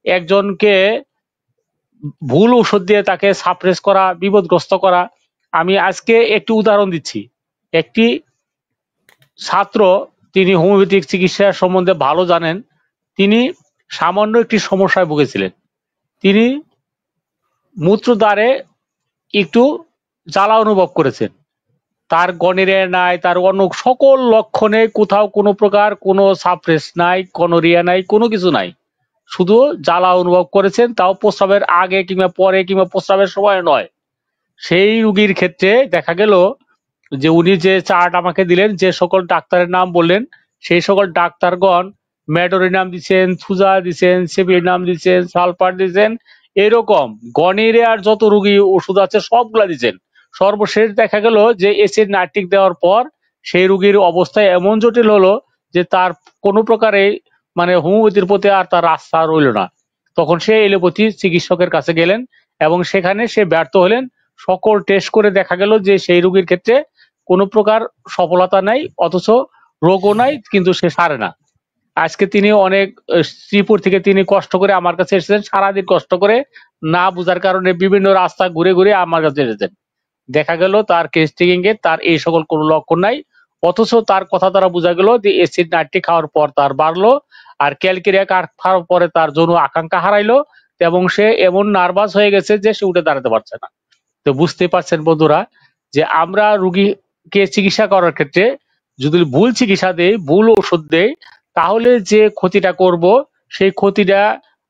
একজনকে ভুল ওষুধ দিয়ে তাকে সাপ্রেস করা, বিপদগ্রস্ত করা। আমি আজকে একটি উদাহরণ দিচ্ছি। একটি ছাত্র, তিনি হোমিওপ্যাথিক চিকিৎসা সম্বন্ধে ভালো জানেন। তিনি সামান্য একটি সমস্যায় ভুগেছিলেন। তিনি মূত্রদ্বারে একটু জ্বালা অনুভব করেছেন। তার গনেরিয়া নাই, তার অন্য সকল লক্ষণে কোথাও কোনো প্রকার কোনো সাপ্রেস নাই, গনোরিয়া নাই, কোনো কিছু নাই, শুধু জ্বালা অনুভব করেছেন, তাও প্রস্রাবের আগে কিংবা পরে কিংবা প্রস্রাবের সময় নয়। সেই রুগীর ক্ষেত্রে দেখা গেল যে উনি যে চার্ট আমাকে দিলেন, যে সকল ডাক্তারের নাম বললেন, সেই সকল ডাক্তারগণ ম্যাডোরিনাম দিচ্ছেন, থুজা দিচ্ছেন, সেপিডাম দিচ্ছেন, সালফার দিচ্ছেন, এরকম গনেরিয়ার যত রুগী ওষুধ আছে সবগুলা দিচ্ছেন। সর্বশেষ দেখা গেল যে এসিড নাইট্রিক দেওয়ার পর সেই রুগীর অবস্থা এমন জটিল হলো যে তার কোনো প্রকারে মানে হোমিওপ্যাথির প্রতি আর তার আস্থা রইল না। তখন সে এলোপ্যাথি চিকিৎসকের কাছে গেলেন এবং সেখানে সে ব্যর্থ হলেন। সকল টেস্ট করে দেখা গেল যে সেই রোগীর ক্ষেত্রে কোনো প্রকার সফলতা নাই, অথচ রোগও নাই, কিন্তু সে সারে না। আজকে তিনি অনেক শ্রীপুর থেকে তিনি কষ্ট করে আমার কাছে এসেছেন, সারাদিন কষ্ট করে, না বুঝার কারণে বিভিন্ন রাস্তা ঘুরে ঘুরে আমার কাছে এসেছেন। দেখা গেল তার কেস টেকিং এ তার এই সকল কোনো লক্ষণ নাই, অথচ তার কথা দ্বারা বোঝা গেল যে এসিড নাইট্রিক খাওয়ার পর তার বাড়লো, আর ক্যালকেরিয়া খাওয়ার পরে তার যৌন আকাঙ্ক্ষা হারাইলো এবং সে এমন নার্ভাস হয়ে গেছে যে সে উঠে দাঁড়াতে পারছে না। তো বুঝতে পারছেন বন্ধুরা, যে আমরা রুগীকে চিকিৎসা করার ক্ষেত্রে যদি ভুল চিকিৎসা দেই, ভুল ওষুধ দেই, তাহলে যে ক্ষতিটা করব সেই ক্ষতিটা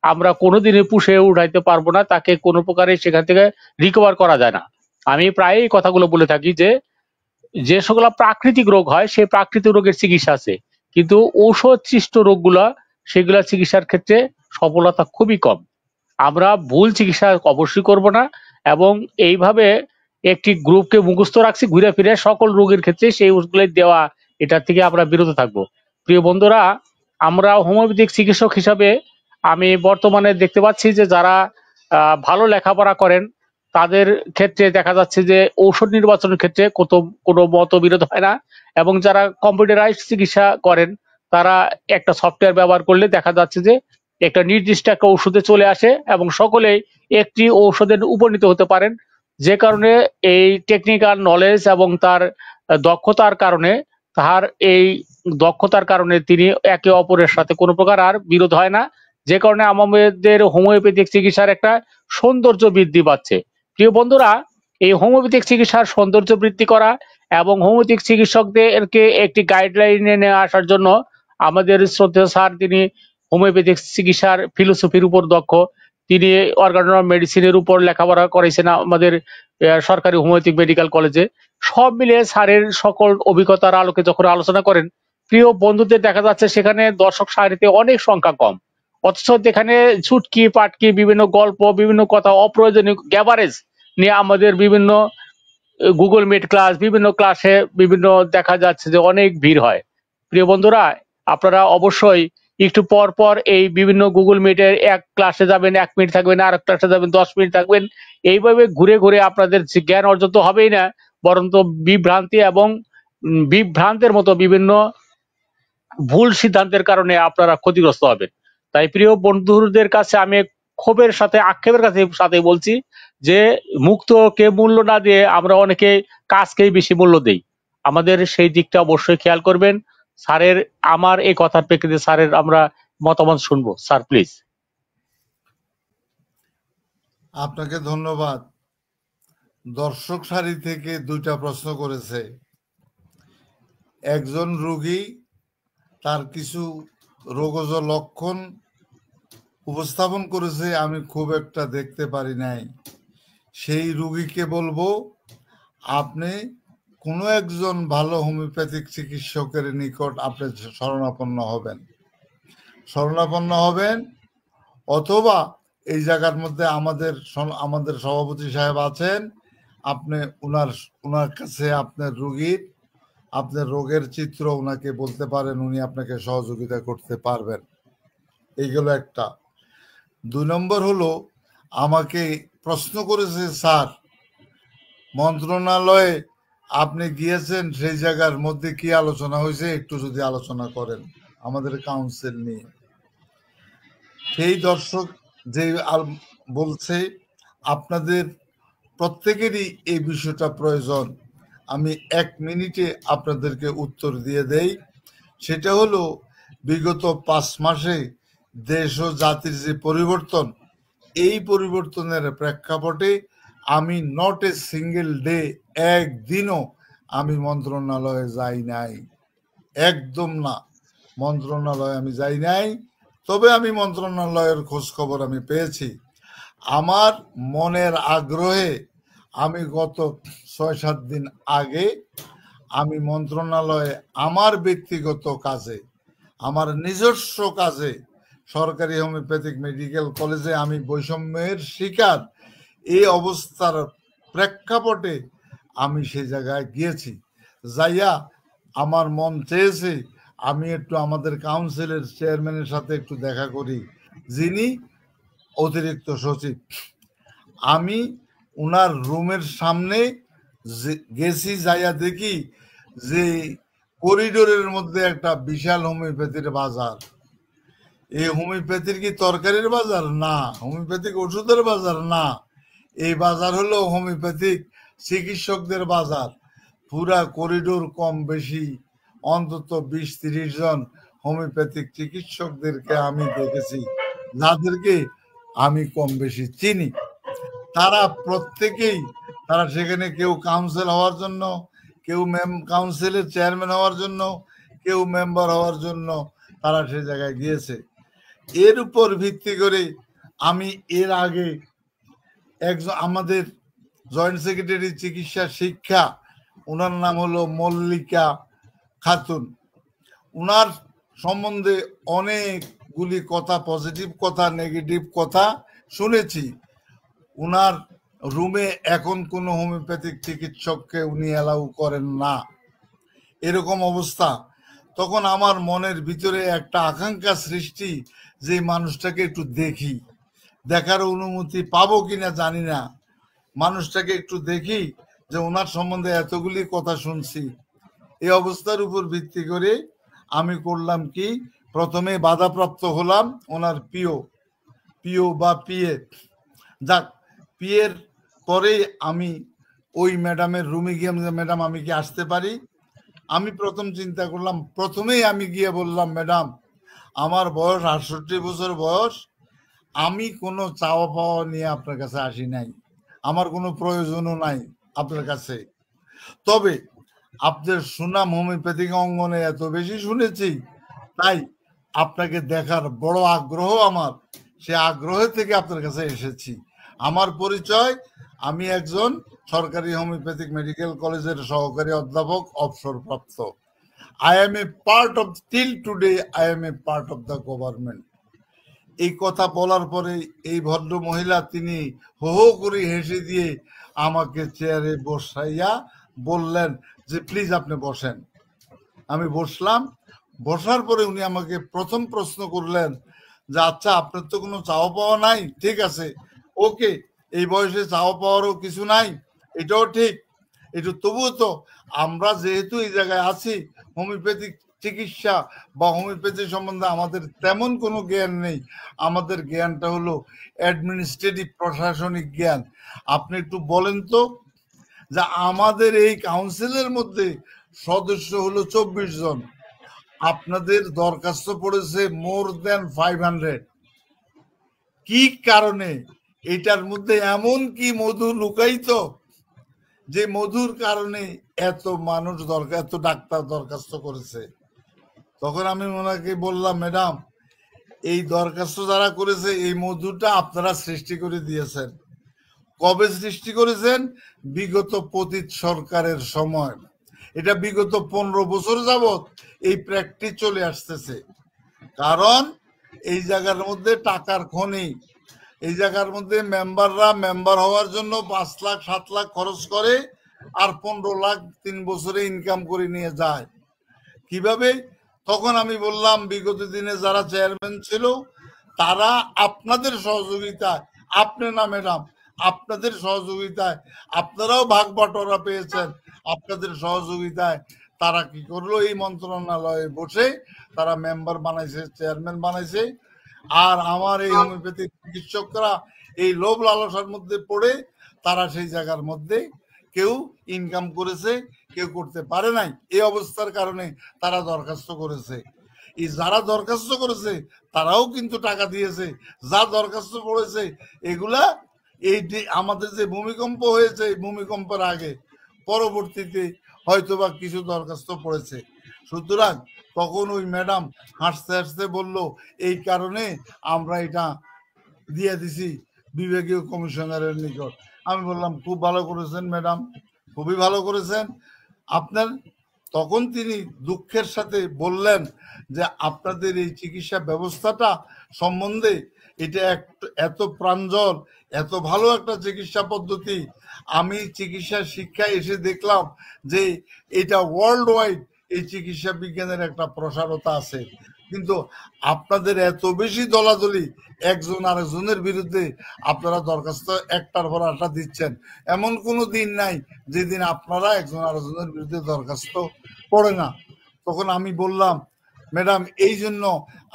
আমরা কোনোদিনই পুষে উঠাইতে পারবো না, তাকে কোনো প্রকারে সেখান থেকে রিকভার করা যায় না। আমি প্রায় এই কথাগুলো বলে থাকি যে যে সকল প্রাকৃতিক রোগ হয় সেই প্রাকৃতিক রোগের চিকিৎসা আছে, কিন্তু ঔষধ সৃষ্ট রোগগুলা সেগুলা চিকিৎসার ক্ষেত্রে সফলতা খুবই কম। আমরা ভুল চিকিৎসা অবশ্যই করব না, এবং এইভাবে একটি গ্রুপকে মুখস্থ রাখছি ঘুরে ফিরে সকল রোগের ক্ষেত্রে সেই ওষুধগুলো দেওয়া, এটার থেকে আমরা বিরত থাকবো। প্রিয় বন্ধুরা, আমরা হোমিওপ্যাথিক চিকিৎসক হিসাবে আমি বর্তমানে দেখতে পাচ্ছি যে যারা ভালো লেখাপড়া করেন তাদের ক্ষেত্রে দেখা যাচ্ছে যে ঔষধ নির্বাচনের ক্ষেত্রে কোনো মতবিরোধ হয় না, এবং যারা কম্পিউটারাইজ চিকিৎসা করেন তারা একটা সফটওয়্যার ব্যবহার করলে দেখা যাচ্ছে যে একটা নির্দিষ্ট একটা ওষুধে চলে আসে এবং সকলেই একটি ঔষধের উপনীত হতে পারেন। যে কারণে এই টেকনিক্যাল নলেজ এবং তার দক্ষতার কারণে এই দক্ষতার কারণে তিনি একে অপরের সাথে কোনো প্রকার আর বিরোধ হয় না, যে কারণে আমাদের হোমিওপ্যাথিক চিকিৎসার একটা সৌন্দর্য বৃদ্ধি পাচ্ছে। প্রিয় বন্ধুরা, এই হোমিওপ্যাথিক চিকিৎসার সৌন্দর্য বৃদ্ধি করা এবং হোমিওপ্যাথিক চিকিৎসকদেরকে একটি গাইডলাইনে নিয়ে আসার জন্য আমাদের শ্রদ্ধেয় স্যার, তিনি হোমিওপ্যাথিক চিকিৎসার ফিলোসফির উপর দক্ষ, তিনি অর্গানো মেডিসিনের উপর লেখাপড়া করেছেন আমাদের সরকারি হোমিওপ্যাথিক মেডিকেল কলেজে। সব মিলিয়ে স্যারের সকল অভিজ্ঞতার আলোকে যখন আলোচনা করেন, প্রিয় বন্ধুদের দেখা যাচ্ছে সেখানে দর্শক সারিতে অনেক সংখ্যা কম, অথচ যেখানে ছুটকি পাটকি বিভিন্ন গল্প, বিভিন্ন কথা, অপ্রয়োজনীয় গ্যাবারেজ নিয়ে আমাদের বিভিন্ন গুগল মিট ক্লাস, বিভিন্ন ক্লাসে বিভিন্ন দেখা যাচ্ছে যে অনেক ভিড় হয়। প্রিয় বন্ধুরা, আপনারা অবশ্যই একটু পর পর এই বিভিন্ন গুগল মিটের এক ক্লাসে যাবেন, 1 মিনিট থাকবেন, আর এক ক্লাসে যাবেন 10 মিনিট থাকবেন। এইভাবে ঘুরে ঘুরে আপনাদের জ্ঞান অর্জন তো হবেই না, বরং বিভ্রান্তি এবং বিভ্রান্তের মতো বিভিন্ন ভুল সিদ্ধান্তের কারণে আপনারা ক্ষতিগ্রস্ত হবেন। তাই প্রিয় বন্ধুদের কাছে আমি ক্ষোভের সাথে, আক্ষেপের সাথে বলছি যে মুক্তকে মূল্য না দিয়ে আমরা অনেকে কাজকেই বেশি মূল্য দেই। আমাদের সেই দিকটা অবশ্যই খেয়াল করবেন। স্যারের, আমার এই কথার প্রেক্ষিতে স্যারের আমরা মতামত শুনবো। Sir please. আপনাকে ধন্যবাদ। দর্শক সারি থেকে 2টা প্রশ্ন করেছে। একজন রোগী তার কিছু রোগজ লক্ষণ উপস্থাপন করেছে, আমি খুব একটা দেখতে পারি নাই। সেই রোগীকে বলবো আপনি কোনো একজন ভালো হোমিওপ্যাথিক চিকিৎসকের নিকট আপনি শরণাপন্ন হবেন, অথবা এই জায়গার মধ্যে আমাদের সভাপতি সাহেব আছেন, আপনি ওনার কাছে আপনার রোগের চিত্র ওনাকে বলতে পারেন, উনি আপনাকে সহযোগিতা করতে পারবেন। এইগুলো একটা। 2 নম্বর হলো, আমাকে প্রশ্ন করেছে, স্যার মন্ত্রণালয়ে আপনি গিয়েছেন, সেই জায়গার মধ্যে কি আলোচনা হয়েছে একটু যদি আলোচনা করেন আমাদের কাউন্সিল নিয়ে। সেই দর্শক যে বলছে, আপনাদের প্রত্যেকেরই এই বিষয়টা প্রয়োজন। আমি 1 মিনিটে আপনাদেরকে উত্তর দিয়ে দেই। সেটা হলো, বিগত 5 মাসে দেশ ও জাতির যে পরিবর্তন, এই পরিবর্তনের প্রেক্ষাপটে আমি নট এ সিঙ্গেল ডে, একদিনও আমি মন্ত্রণালয়ে যাই নাই, একদম না, মন্ত্রণালয়ে আমি যাই নাই। তবে আমি মন্ত্রণালয়ের খোঁজ খবর আমি পেয়েছি। আমার মনের আগ্রহে আমি গত 6-7 দিন আগে আমি মন্ত্রণালয়ে আমার ব্যক্তিগত কাজে, আমার নিজস্ব কাজে, সরকারি হোমিওপ্যাথিক মেডিকেল কলেজে আমি বৈষম্যের শিকার এই অবস্থার প্রেক্ষাপটে আমি সেই জায়গায় গিয়েছি। যাইয়া আমার মন চেয়েছে আমি একটু আমাদের কাউন্সিলের চেয়ারম্যানের সাথে একটু দেখা করি, যিনি অতিরিক্ত সচিব। আমি উনার রুমের সামনে গেছি, যাইয়া দেখি যে করিডোরের মধ্যে একটা বিশাল হোমিওপ্যাথির বাজার। এই হোমিওপ্যাথির কি তরকারির বাজার? না। হোমিওপ্যাথিক ওষুধের বাজার? না। এই বাজার হলো হোমিওপ্যাথিক চিকিৎসকদের বাজার। পুরা করিডোর কম বেশি অন্তত 20-30 জন হোমিওপ্যাথিক চিকিৎসকদেরকে আমি দেখেছি, যাদেরকে আমি কম বেশি চিনি। তারা প্রত্যেকেই, তারা সেখানে কেউ কাউন্সিল হওয়ার জন্য, কেউ কাউন্সিলের চেয়ারম্যান হওয়ার জন্য, কেউ মেম্বার হওয়ার জন্য তারা সে জায়গায় গিয়েছে। এর উপর ভিত্তি করে আমি এর আগে একজন আমাদের জয়েন্ট সেক্রেটারি চিকিৎসা শিক্ষা, ওনার নাম হলো মল্লিকা খাতুন, উনার সম্বন্ধে অনেকগুলি কথা, পজিটিভ কথা, নেগেটিভ কথা শুনেছি। উনার রুমে এখন কোনো হোমিওপ্যাথিক চিকিৎসককে উনি অ্যালাউ করেন না, এরকম অবস্থা। তখন আমার মনের ভিতরে একটা আকাঙ্ক্ষা সৃষ্টি যে মানুষটাকে একটু দেখি, দেখার অনুমতি পাবো কিনা জানি না, মানুষটাকে একটু দেখি, যে ওনার সম্বন্ধে এতগুলি কথা শুনছি। এই অবস্থার উপর ভিত্তি করে আমি করলাম কি, প্রথমে বাধাপ্রাপ্ত হলাম ওনার পিও বা পিএ। যাক, পিএর পরেই আমি ওই ম্যাডামের রুমে গিয়ে, ম্যাডাম আমি কি আসতে পারি? আমি প্রথম চিন্তা করলাম, প্রথমেই আমি গিয়ে বললাম, ম্যাডাম আমার বয়স 68 বছর বয়স, আমি কোনো চাওয়া পাওয়া নিয়ে আপনার কাছে আসি নাই, আমার কোনো প্রয়োজনও নাই আপনার কাছে। তবে আপনার সুনাম হোমিওপ্যাথিক অঙ্গনে এত বেশি শুনেছি, তাই আপনাকে দেখার বড় আগ্রহ আমার, সে আগ্রহ থেকে আপনার কাছে এসেছি। আমার পরিচয়, আমি একজন সরকারি হোমিওপ্যাথিক মেডিকেল কলেজের সহকারী অধ্যাপক, অবসরপ্রাপ্ত। I M A part of, till today I M A part of the government. এই কথা বলার পরে এই ভদ্র মহিলা তিনি হো হো করে হেসে দিয়ে আমাকে চেয়ারে বসাইয়া বললেন যে প্লিজ আপনি বসেন। আমি বসলাম। বসার পরে উনি আমাকে প্রথম প্রশ্ন করলেন যে আচ্ছা, আপনার তো কোনো চাওয়া পাওয়া নাই, ঠিক আছে, ওকে, এই বয়সে চাওয়া পাওয়ারও কিছু নাই, এটাও ঠিক। এটা তবুও তো আমরা যেহেতু এই জায়গায় আছি, হোমিওপ্যাথিক চিকিৎসা বা হোমিওপ্যাথি সম্বন্ধে আমাদের তেমন কোনো জ্ঞান নেই। আমাদের জ্ঞানটা হলো অ্যাডমিনিস্ট্রেটিভ, প্রশাসনিক জ্ঞান। আপনি একটু বলেন তো, যে আমাদের এই কাউন্সিলের মধ্যে সদস্য হলো 24 জন, আপনাদের দরখাস্ত পড়েছে মোর দেন 500। কি কারণে? এটার মধ্যে এমন কি মধু লুকায়িত, যে মধুর কারণে এত মানুষ এত ডাক্তার দরখাস্ত করেছে? তখন আমি ওনাকে বললাম, ম্যাডাম এই দরখাস্ত যারা করেছে, এই মধুটা আপনারা সৃষ্টি করে দিয়েছেন। কবে সৃষ্টি করেছেন? বিগত পতিত সরকারের সময়। এটা বিগত 15 বছর যাবৎ এই প্র্যাকটিস চলে আসতেছে। কারণ এই জায়গার মধ্যে টাকার খনি, এই জায়গার মধ্যে মেম্বাররা মেম্বার হওয়ার জন্য 5 লাখ 7 লাখ খরচ করে আর 15 লাখ 3 বছরে ইনকাম করে নিয়ে যায়। কিভাবে? তখন আমি বললাম বিগত দিনে যারা চেয়ারম্যান ছিল তারা আপনাদের সহযোগিতায়, আপনি না ম্যাডাম, আপনাদের সহযোগিতায়, আপনারাও ভাগ বাটোয়ারা পেয়েছেন, আপনাদের সহযোগিতায় তারা কি করলো, এই মন্ত্রণালয়ে বসে তারা মেম্বার বানাইছে, চেয়ারম্যান বানাইছে। আর আমার এই হোমিওপ্যাথিক চিকিৎসকরা এই লোভ লালসার মধ্যে পড়ে তারা সেই জায়গার মধ্যে কেউ ইনকাম করেছে, কেউ করতে পারে নাই। এই অবস্থার কারণে তারা দরখাস্ত করেছে। এই যারা দরখাস্ত করেছে তারাও কিন্তু টাকা দিয়েছে। যা দরখাস্ত করেছে এগুলা এই আমাদের যে ভূমিকম্প হয়েছে, ভূমিকম্পের আগে পরবর্তীতে হয়তোবা কিছু দরখাস্ত পড়েছে। সুতরাং তখন ওই ম্যাডাম হাসতে হাসতে বলল, এই কারণে আমরা এটা দিয়ে দিছি বিভাগীয় কমিশনারের নিকট। আমি বললাম খুব ভালো করেছেন ম্যাডাম, খুবই ভালো করেছেন আপনার। তখন তিনি দুঃখের সাথে বললেন যে আপনাদের এই চিকিৎসা ব্যবস্থাটা সম্বন্ধে এটা এত প্রাঞ্জল, এত ভালো একটা চিকিৎসা পদ্ধতি, আমি চিকিৎসা শিক্ষায় এসে দেখলাম যে এটা ওয়ার্ল্ড ওয়াইড এই চিকিৎসা বিজ্ঞানের একটা প্রসারতা আছে। কিন্তু আপনাদের এত বেশি দলাদলি, একজন আরেকজনের বিরুদ্ধে আপনারা দরখাস্ত একটার পর একটা দিচ্ছেন, এমন কোনো দিন নাই যেদিন আপনারা একজন আরেকজনের বিরুদ্ধে দরখাস্ত পড়ে না। তখন আমি বললাম ম্যাডাম, এই জন্য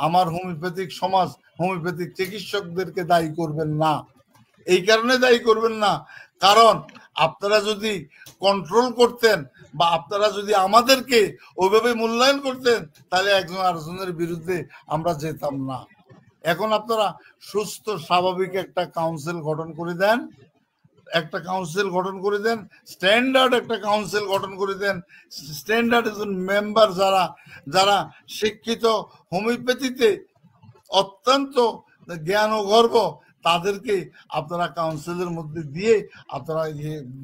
আমার হোমিওপ্যাথিক সমাজ, হোমিওপ্যাথিক চিকিৎসকদেরকে দায়ী করবেন না। এই কারণে দায়ী করবেন না, কারণ আপনারা যদি কন্ট্রোল করতেন বা আপনারা যদি আমাদেরকে ওইভাবে মূল্যায়ন করতেন তাহলে একজন আরেকজনের বিরুদ্ধে আমরা যেতাম না। এখন আপনারা সুস্থ স্বাভাবিক একটা কাউন্সিল গঠন করে দেন, একটা কাউন্সিল গঠন করে দেন, স্ট্যান্ডার্ড একটা কাউন্সিল গঠন করে দেন। স্ট্যান্ডার্ড একজন মেম্বার যারা যারা শিক্ষিত, হোমিওপ্যাথিতে অত্যন্ত জ্ঞান ও গর্ব, তাদেরকে আপনারা কাউন্সিলের মধ্যে দিয়ে আপনারা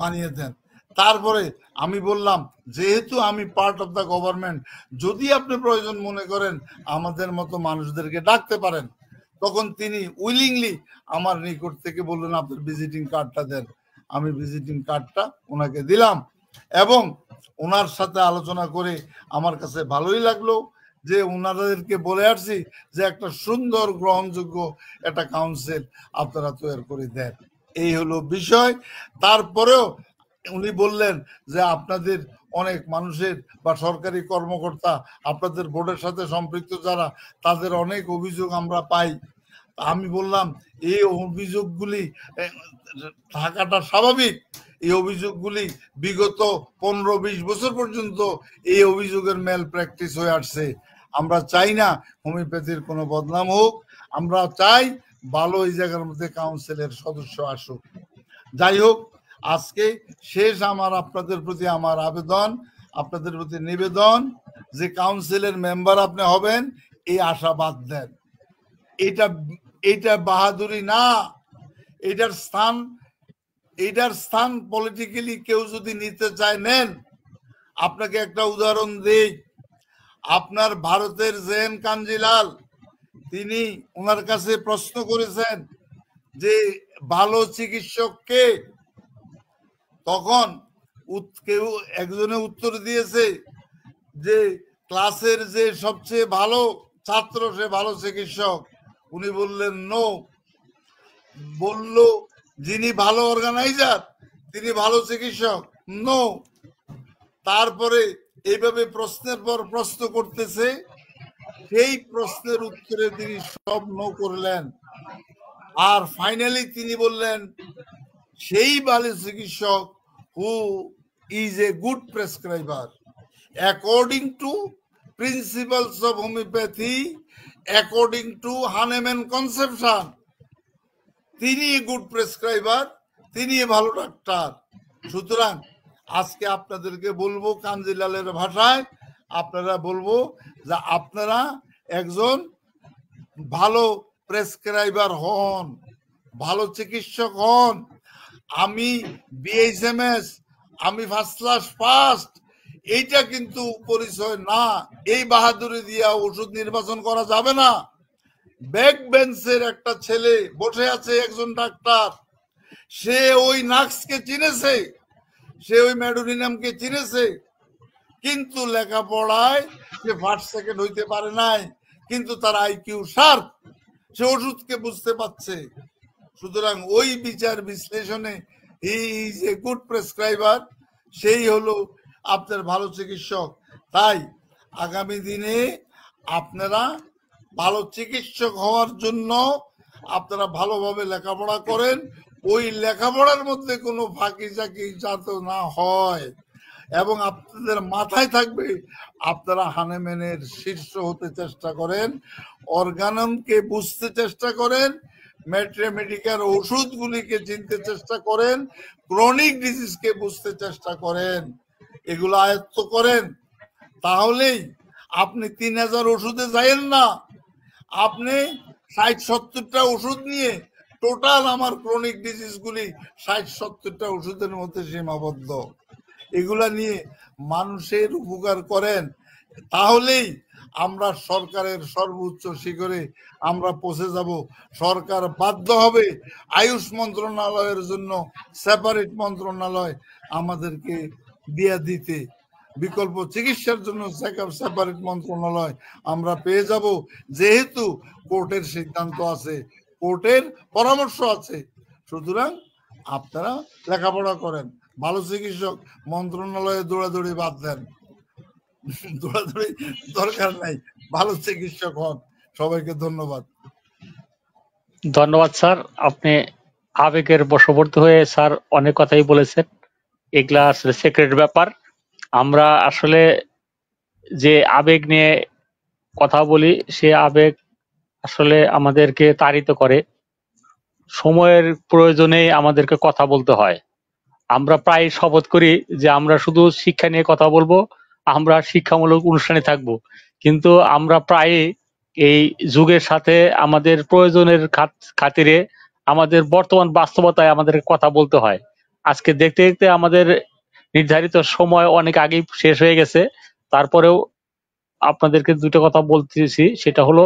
বানিয়ে দেন। তারপরে আমি বললাম যেহেতু আমি পার্ট অফ দ্য গভর্নমেন্ট, যদি আপনি প্রয়োজন মনে করেন আমাদের মতো মানুষদেরকে ডাকতে পারেন। তখন তিনি উইলিংলি আমার নিকট থেকে বললেন আপনার ভিজিটিং কার্ডটা দেন। আমি ভিজিটিং কার্ডটা ওনাকে দিলাম এবং ওনার সাথে আলোচনা করে আমার কাছে ভালোই লাগলো যে ওনাদেরকে বলে আসছি যে একটা সুন্দর গ্রহণযোগ্য একটা কাউন্সিল আপনারা তৈরি করে দেন। এই হলো বিষয়। তারপরেও উনি বললেন যে আপনাদের অনেক মানুষের বা সরকারি কর্মকর্তা, আপনাদের বোর্ডের সাথে সম্পৃক্ত যারা, তাদের অনেক অভিযোগ আমরা পাই। আমি বললাম এই অভিযোগগুলি থাকাটা স্বাভাবিক। এই অভিযোগগুলি বিগত 15-20 বছর পর্যন্ত এই অভিযোগের মেল প্র্যাকটিস হয়ে আসছে। আমরা চাই না হোমিওপ্যাথির কোনো বদনাম হোক, আমরা চাই ভালো এই জায়গার মধ্যে কাউন্সিলের সদস্য আসুক। যাই হোক, আজকে শেষ আমার আপনাদের প্রতি আমার আবেদন, আপনাদের প্রতি নিবেদন যে কাউন্সিলের মেম্বার আপনি হবেন এই আশা বাদ দেন। এটা বাহাদুরি না, এটার স্থান পলিটিক্যালি কেউ যদি নিতে চায় নেন। আপনাকে একটা উদাহরণ দেই, আপনার ভারতের জেন কাঞ্জিলাল, তিনি ওনার কাছে প্রশ্ন করেছেন যে ভালো চিকিৎসক কে? তখন কেউ একজনে উত্তর দিয়েছে যে ক্লাসের যে সবচেয়ে ভালো ছাত্র সে ভালো চিকিৎসক। উনি বললেন নো। বলল যিনি ভালো অর্গানাইজার তিনি ভালো চিকিৎসক, নো। তারপরে এইভাবে প্রশ্নের পর প্রশ্ন করতেছে, সেই প্রশ্নের উত্তরে তিনি সব নো করলেন। আর ফাইনালি তিনি বললেন সেই ভালো চিকিৎসক who is a good prescriber according to principles of homoeopathy, according to Hahnemann conception. তিনি গুড প্রেসক্রাইবার, তিনি ভালো ডাক্তার। সুতরাং আজকে আপনাদেরকে বলবো কাঞ্জিলালের ভাষায়, আপনারা বলবো যে আপনারা একজন ভালো প্রেসক্রাইবার হন, ভালো চিকিৎসক হন। আমি বিএইচএমএস, আমি ফার্স্ট ক্লাস ফার্স্ট, এইটা কিন্তু পরিচয় না। এই বাহাদুরি দিয়া ওষুধ নির্বাচন করা যাবে না। ব্যাক বেঞ্চের একটা ছেলে বসে আছে, একজন ডাক্তার, সে ওই নাক্সকে চিনেছে, সে ওই ম্যাডোনিনামকে চিনেছে, কিন্তু লেখাপড়ায় সে ফার্স্ট সেকেন্ড হইতে পারে নাই, কিন্তু তার আইকিউ শার্প, সে ওষুধকে বুঝতে পারছে। সুতরাং ওই বিচার বিশ্লেষণে হি ইজ এ গুড প্রেসক্রাইবার, সেই হলো আপনার ভালো চিকিৎসক। তাই আগামী দিনে আপনারা ভালো চিকিৎসক হওয়ার জন্য আপনারা ভালোভাবে লেখাপড়া করেন, ওই লেখাপড়ার মধ্যে কোনো ফাঁকি চাকি যাতে না হয়, এবং আপনাদের মাথায় থাকবে আপনারা হানেম্যানের শীর্ষ হতে চেষ্টা করেন, অর্গাননকে বুঝতে চেষ্টা করেন, ম্যাথমেটিক্যাল ওষুধগুলিকে চিনতে চেষ্টা করেন, ক্রনিক ডিজিজকে বুঝতে চেষ্টা করেন, এগুলো আয়ত্ত করেন। তাহলেই আপনি 3000 ওষুধে যাইেন না, আপনি 60-70টা ওষুধ নিয়ে টোটাল আমার ক্রনিক ডিজিজগুলি 60-70টা ওষুধের মধ্যে সীমাবদ্ধ, এগুলা নিয়ে মানুষের উপকার করেন। তাহলেই আমরা সরকারের সর্বোচ্চ শিখরে আমরা পৌঁছে যাব। সরকার বাধ্য হবে আয়ুষ মন্ত্রণালয়ের জন্য সেপারেট মন্ত্রণালয় আমাদেরকে দিয়ে দিতে, বিকল্প চিকিৎসার জন্য সেপারেট মন্ত্রণালয় আমরা পেয়ে যাব, যেহেতু কোর্টের সিদ্ধান্ত আছে, কোর্টের পরামর্শ আছে। সুতরাং আপনারা লেখাপড়া করেন, ভালো চিকিৎসক মন্ত্রণালয়ে দৌড়াদৌড়ি বাদ দেন, দৌড়াদৌড়ি দরকার নাই, ভালো চিকিৎসক হন। সবাইকে ধন্যবাদ। ধন্যবাদ স্যার, আপনি আবেগের বশবর্তী হয়ে স্যার অনেক কথাই বলেছেন, এগুলা আসলে সিক্রেট ব্যাপার। আমরা আসলে যে আবেগ নিয়ে কথা বলি, সে আবেগ আসলে আমাদেরকে তাড়িত করে, সময়ের প্রয়োজনে আমাদেরকে কথা বলতে হয়। আমরা প্রায় শপথ করি যে আমরা শুধু শিক্ষা নিয়ে কথা বলবো, আমরা শিক্ষামূলক অনুষ্ঠানে থাকব, কিন্তু আমরা প্রায় এই যুগের সাথে আমাদের প্রয়োজনের খাতিরে আমাদের বর্তমান বাস্তবতায় আমাদের কথা বলতে হয়। আজকে দেখতে দেখতে আমাদের নির্ধারিত সময় অনেক আগেই শেষ হয়ে গেছে, তারপরেও আপনাদেরকে দুটো কথা বলতেছি। সেটা হলো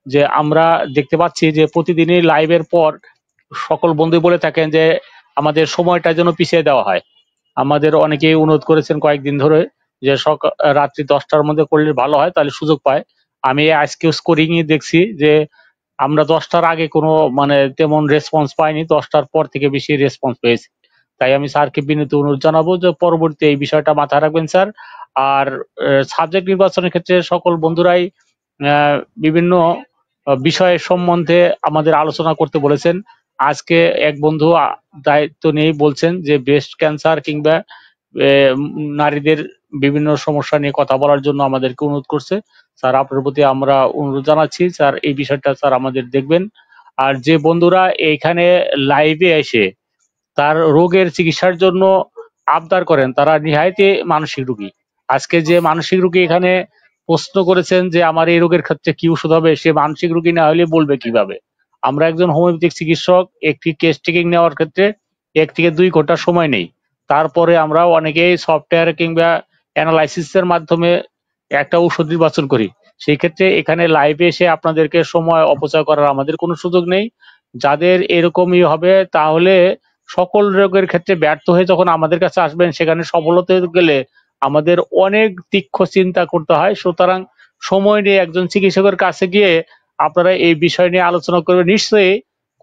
যে আমরা দেখতে পাচ্ছি যে প্রতিদিনই লাইভের পর সকল বন্ধু বলে থাকেন যে আমাদের সময়টা যেন পিছিয়ে দেওয়া হয়। আমাদের অনেকেই অনুরোধ করেছেন কয়েকদিন ধরে যে রাত্রি 10টার মধ্যে করলে ভালো হয়, তাহলে সুযোগ পায়। আমি আজকে স্কোরিং দেখছি যে আমরা 10টার আগে কোনো তেমন রেসপন্স পাইনি, 10টার পর থেকে বেশি রেসপন্স পেয়েছি। তাই আমি স্যারকে বিনীত অনুরোধ জানাবো যে পরবর্তী এই বিষয়টা মাথায় রাখবেন স্যার। আর সাবজেক্ট নির্বাচনের ক্ষেত্রে সকল বন্ধুরাই বিভিন্ন বিষয়ের সম্বন্ধে আমাদের আলোচনা করতে বলেছেন। আজকে এক বন্ধু দায়িত্ব নিয়ে বলছেন যে ব্রেস্ট ক্যান্সার কিংবা নারীদের বিভিন্ন সমস্যা নিয়ে কথা বলার জন্য আমাদেরকে অনুরোধ করছে। স্যার আপনার প্রতি আমরা অনুরোধ জানাচ্ছি, স্যার এই বিষয়টা স্যার আমাদের দেখবেন। আর যে বন্ধুরা এইখানে লাইভে এসে তার রোগের চিকিৎসার জন্য আবদার করেন, তারা নিহায়তে মানসিক রোগী। আজকে যে মানসিক রোগী এখানে প্রশ্ন করেছেন যে আমার এই রোগের ক্ষেত্রে কি ওষুধ হবে, সে মানসিক রোগী না হলে বলবে কিভাবে? আমরা একজন হোমিওপ্যাথিক চিকিৎসক, একটি কেস টেকিং নেওয়ার ক্ষেত্রে 1 থেকে 2 ঘন্টা সময় নেই। তারপরে আমরা অনেকেই সফটওয়্যার কিংবা অ্যানালাইসিসের মাধ্যমে একটা ঔষধ নির্বাচন করি। সেই ক্ষেত্রে এখানে লাইভে এসে আপনাদেরকে সময় অপচয় করার আমাদের কোনো সুযোগ নেই। যাদের এরকমই হবে তাহলে সকল রোগের ক্ষেত্রে ব্যর্থ হয়ে যখন আমাদের কাছে আসবেন, সেখানে সফল হতে গেলে আমাদের অনেক তীক্ষ্ণ চিন্তা করতে হয়। সুতরাং সময় নিয়ে একজন চিকিৎসকের কাছে গিয়ে আপনারা এই বিষয় নিয়ে আলোচনা করবেন। নিশ্চয়ই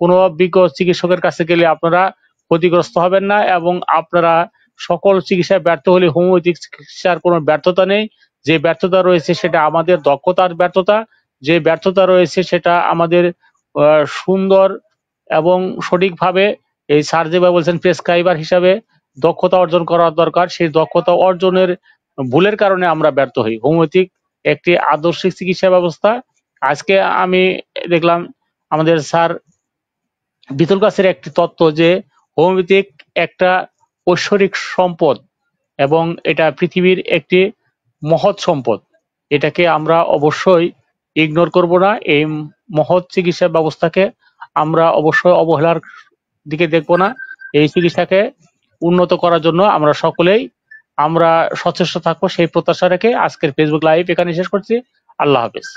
কোনো বিজ্ঞ চিকিৎসকের কাছে গেলে আপনারা ক্ষতিগ্রস্ত হবেন না, এবং আপনারা সকল চিকিৎসায় ব্যর্থ হলে হোমিওপ্যাথিক চিকিৎসার কোনো ব্যর্থতা নেই। যে ব্যর্থতা রয়েছে সেটা আমাদের দক্ষতার ব্যর্থতা, যে ব্যর্থতা রয়েছে সেটা আমাদের সুন্দর এবং সঠিকভাবে এই স্যার যেভাবে বলছেন প্রেসক্রাইবার হিসাবে দক্ষতা অর্জন করার দরকার, সেই দক্ষতা অর্জনের ভুলের কারণে আমরা ব্যর্থ হই। হোমিওপ্যাথিক একটি আদর্শিক চিকিৎসা ব্যবস্থা। আজকে আমি দেখলাম আমাদের স্যার বিতুল গাছের একটি তত্ত্ব যে হোমিওপ্যাথিক একটা ঐশ্বরিক সম্পদ এবং এটা পৃথিবীর একটি মহৎ সম্পদ। এটাকে আমরা অবশ্যই ইগনোর করব না। এই মহৎ চিকিৎসা ব্যবস্থাকে আমরা অবশ্যই অবহেলার দিকে দেখব না। এই চিকিৎসাকে উন্নত করার জন্য আমরা সকলেই আমরা সচেষ্ট থাকবো, সেই প্রত্যাশা রেখে আজকের ফেসবুক লাইভ এখানে শেষ করছি। আল্লাহ হাফেজ।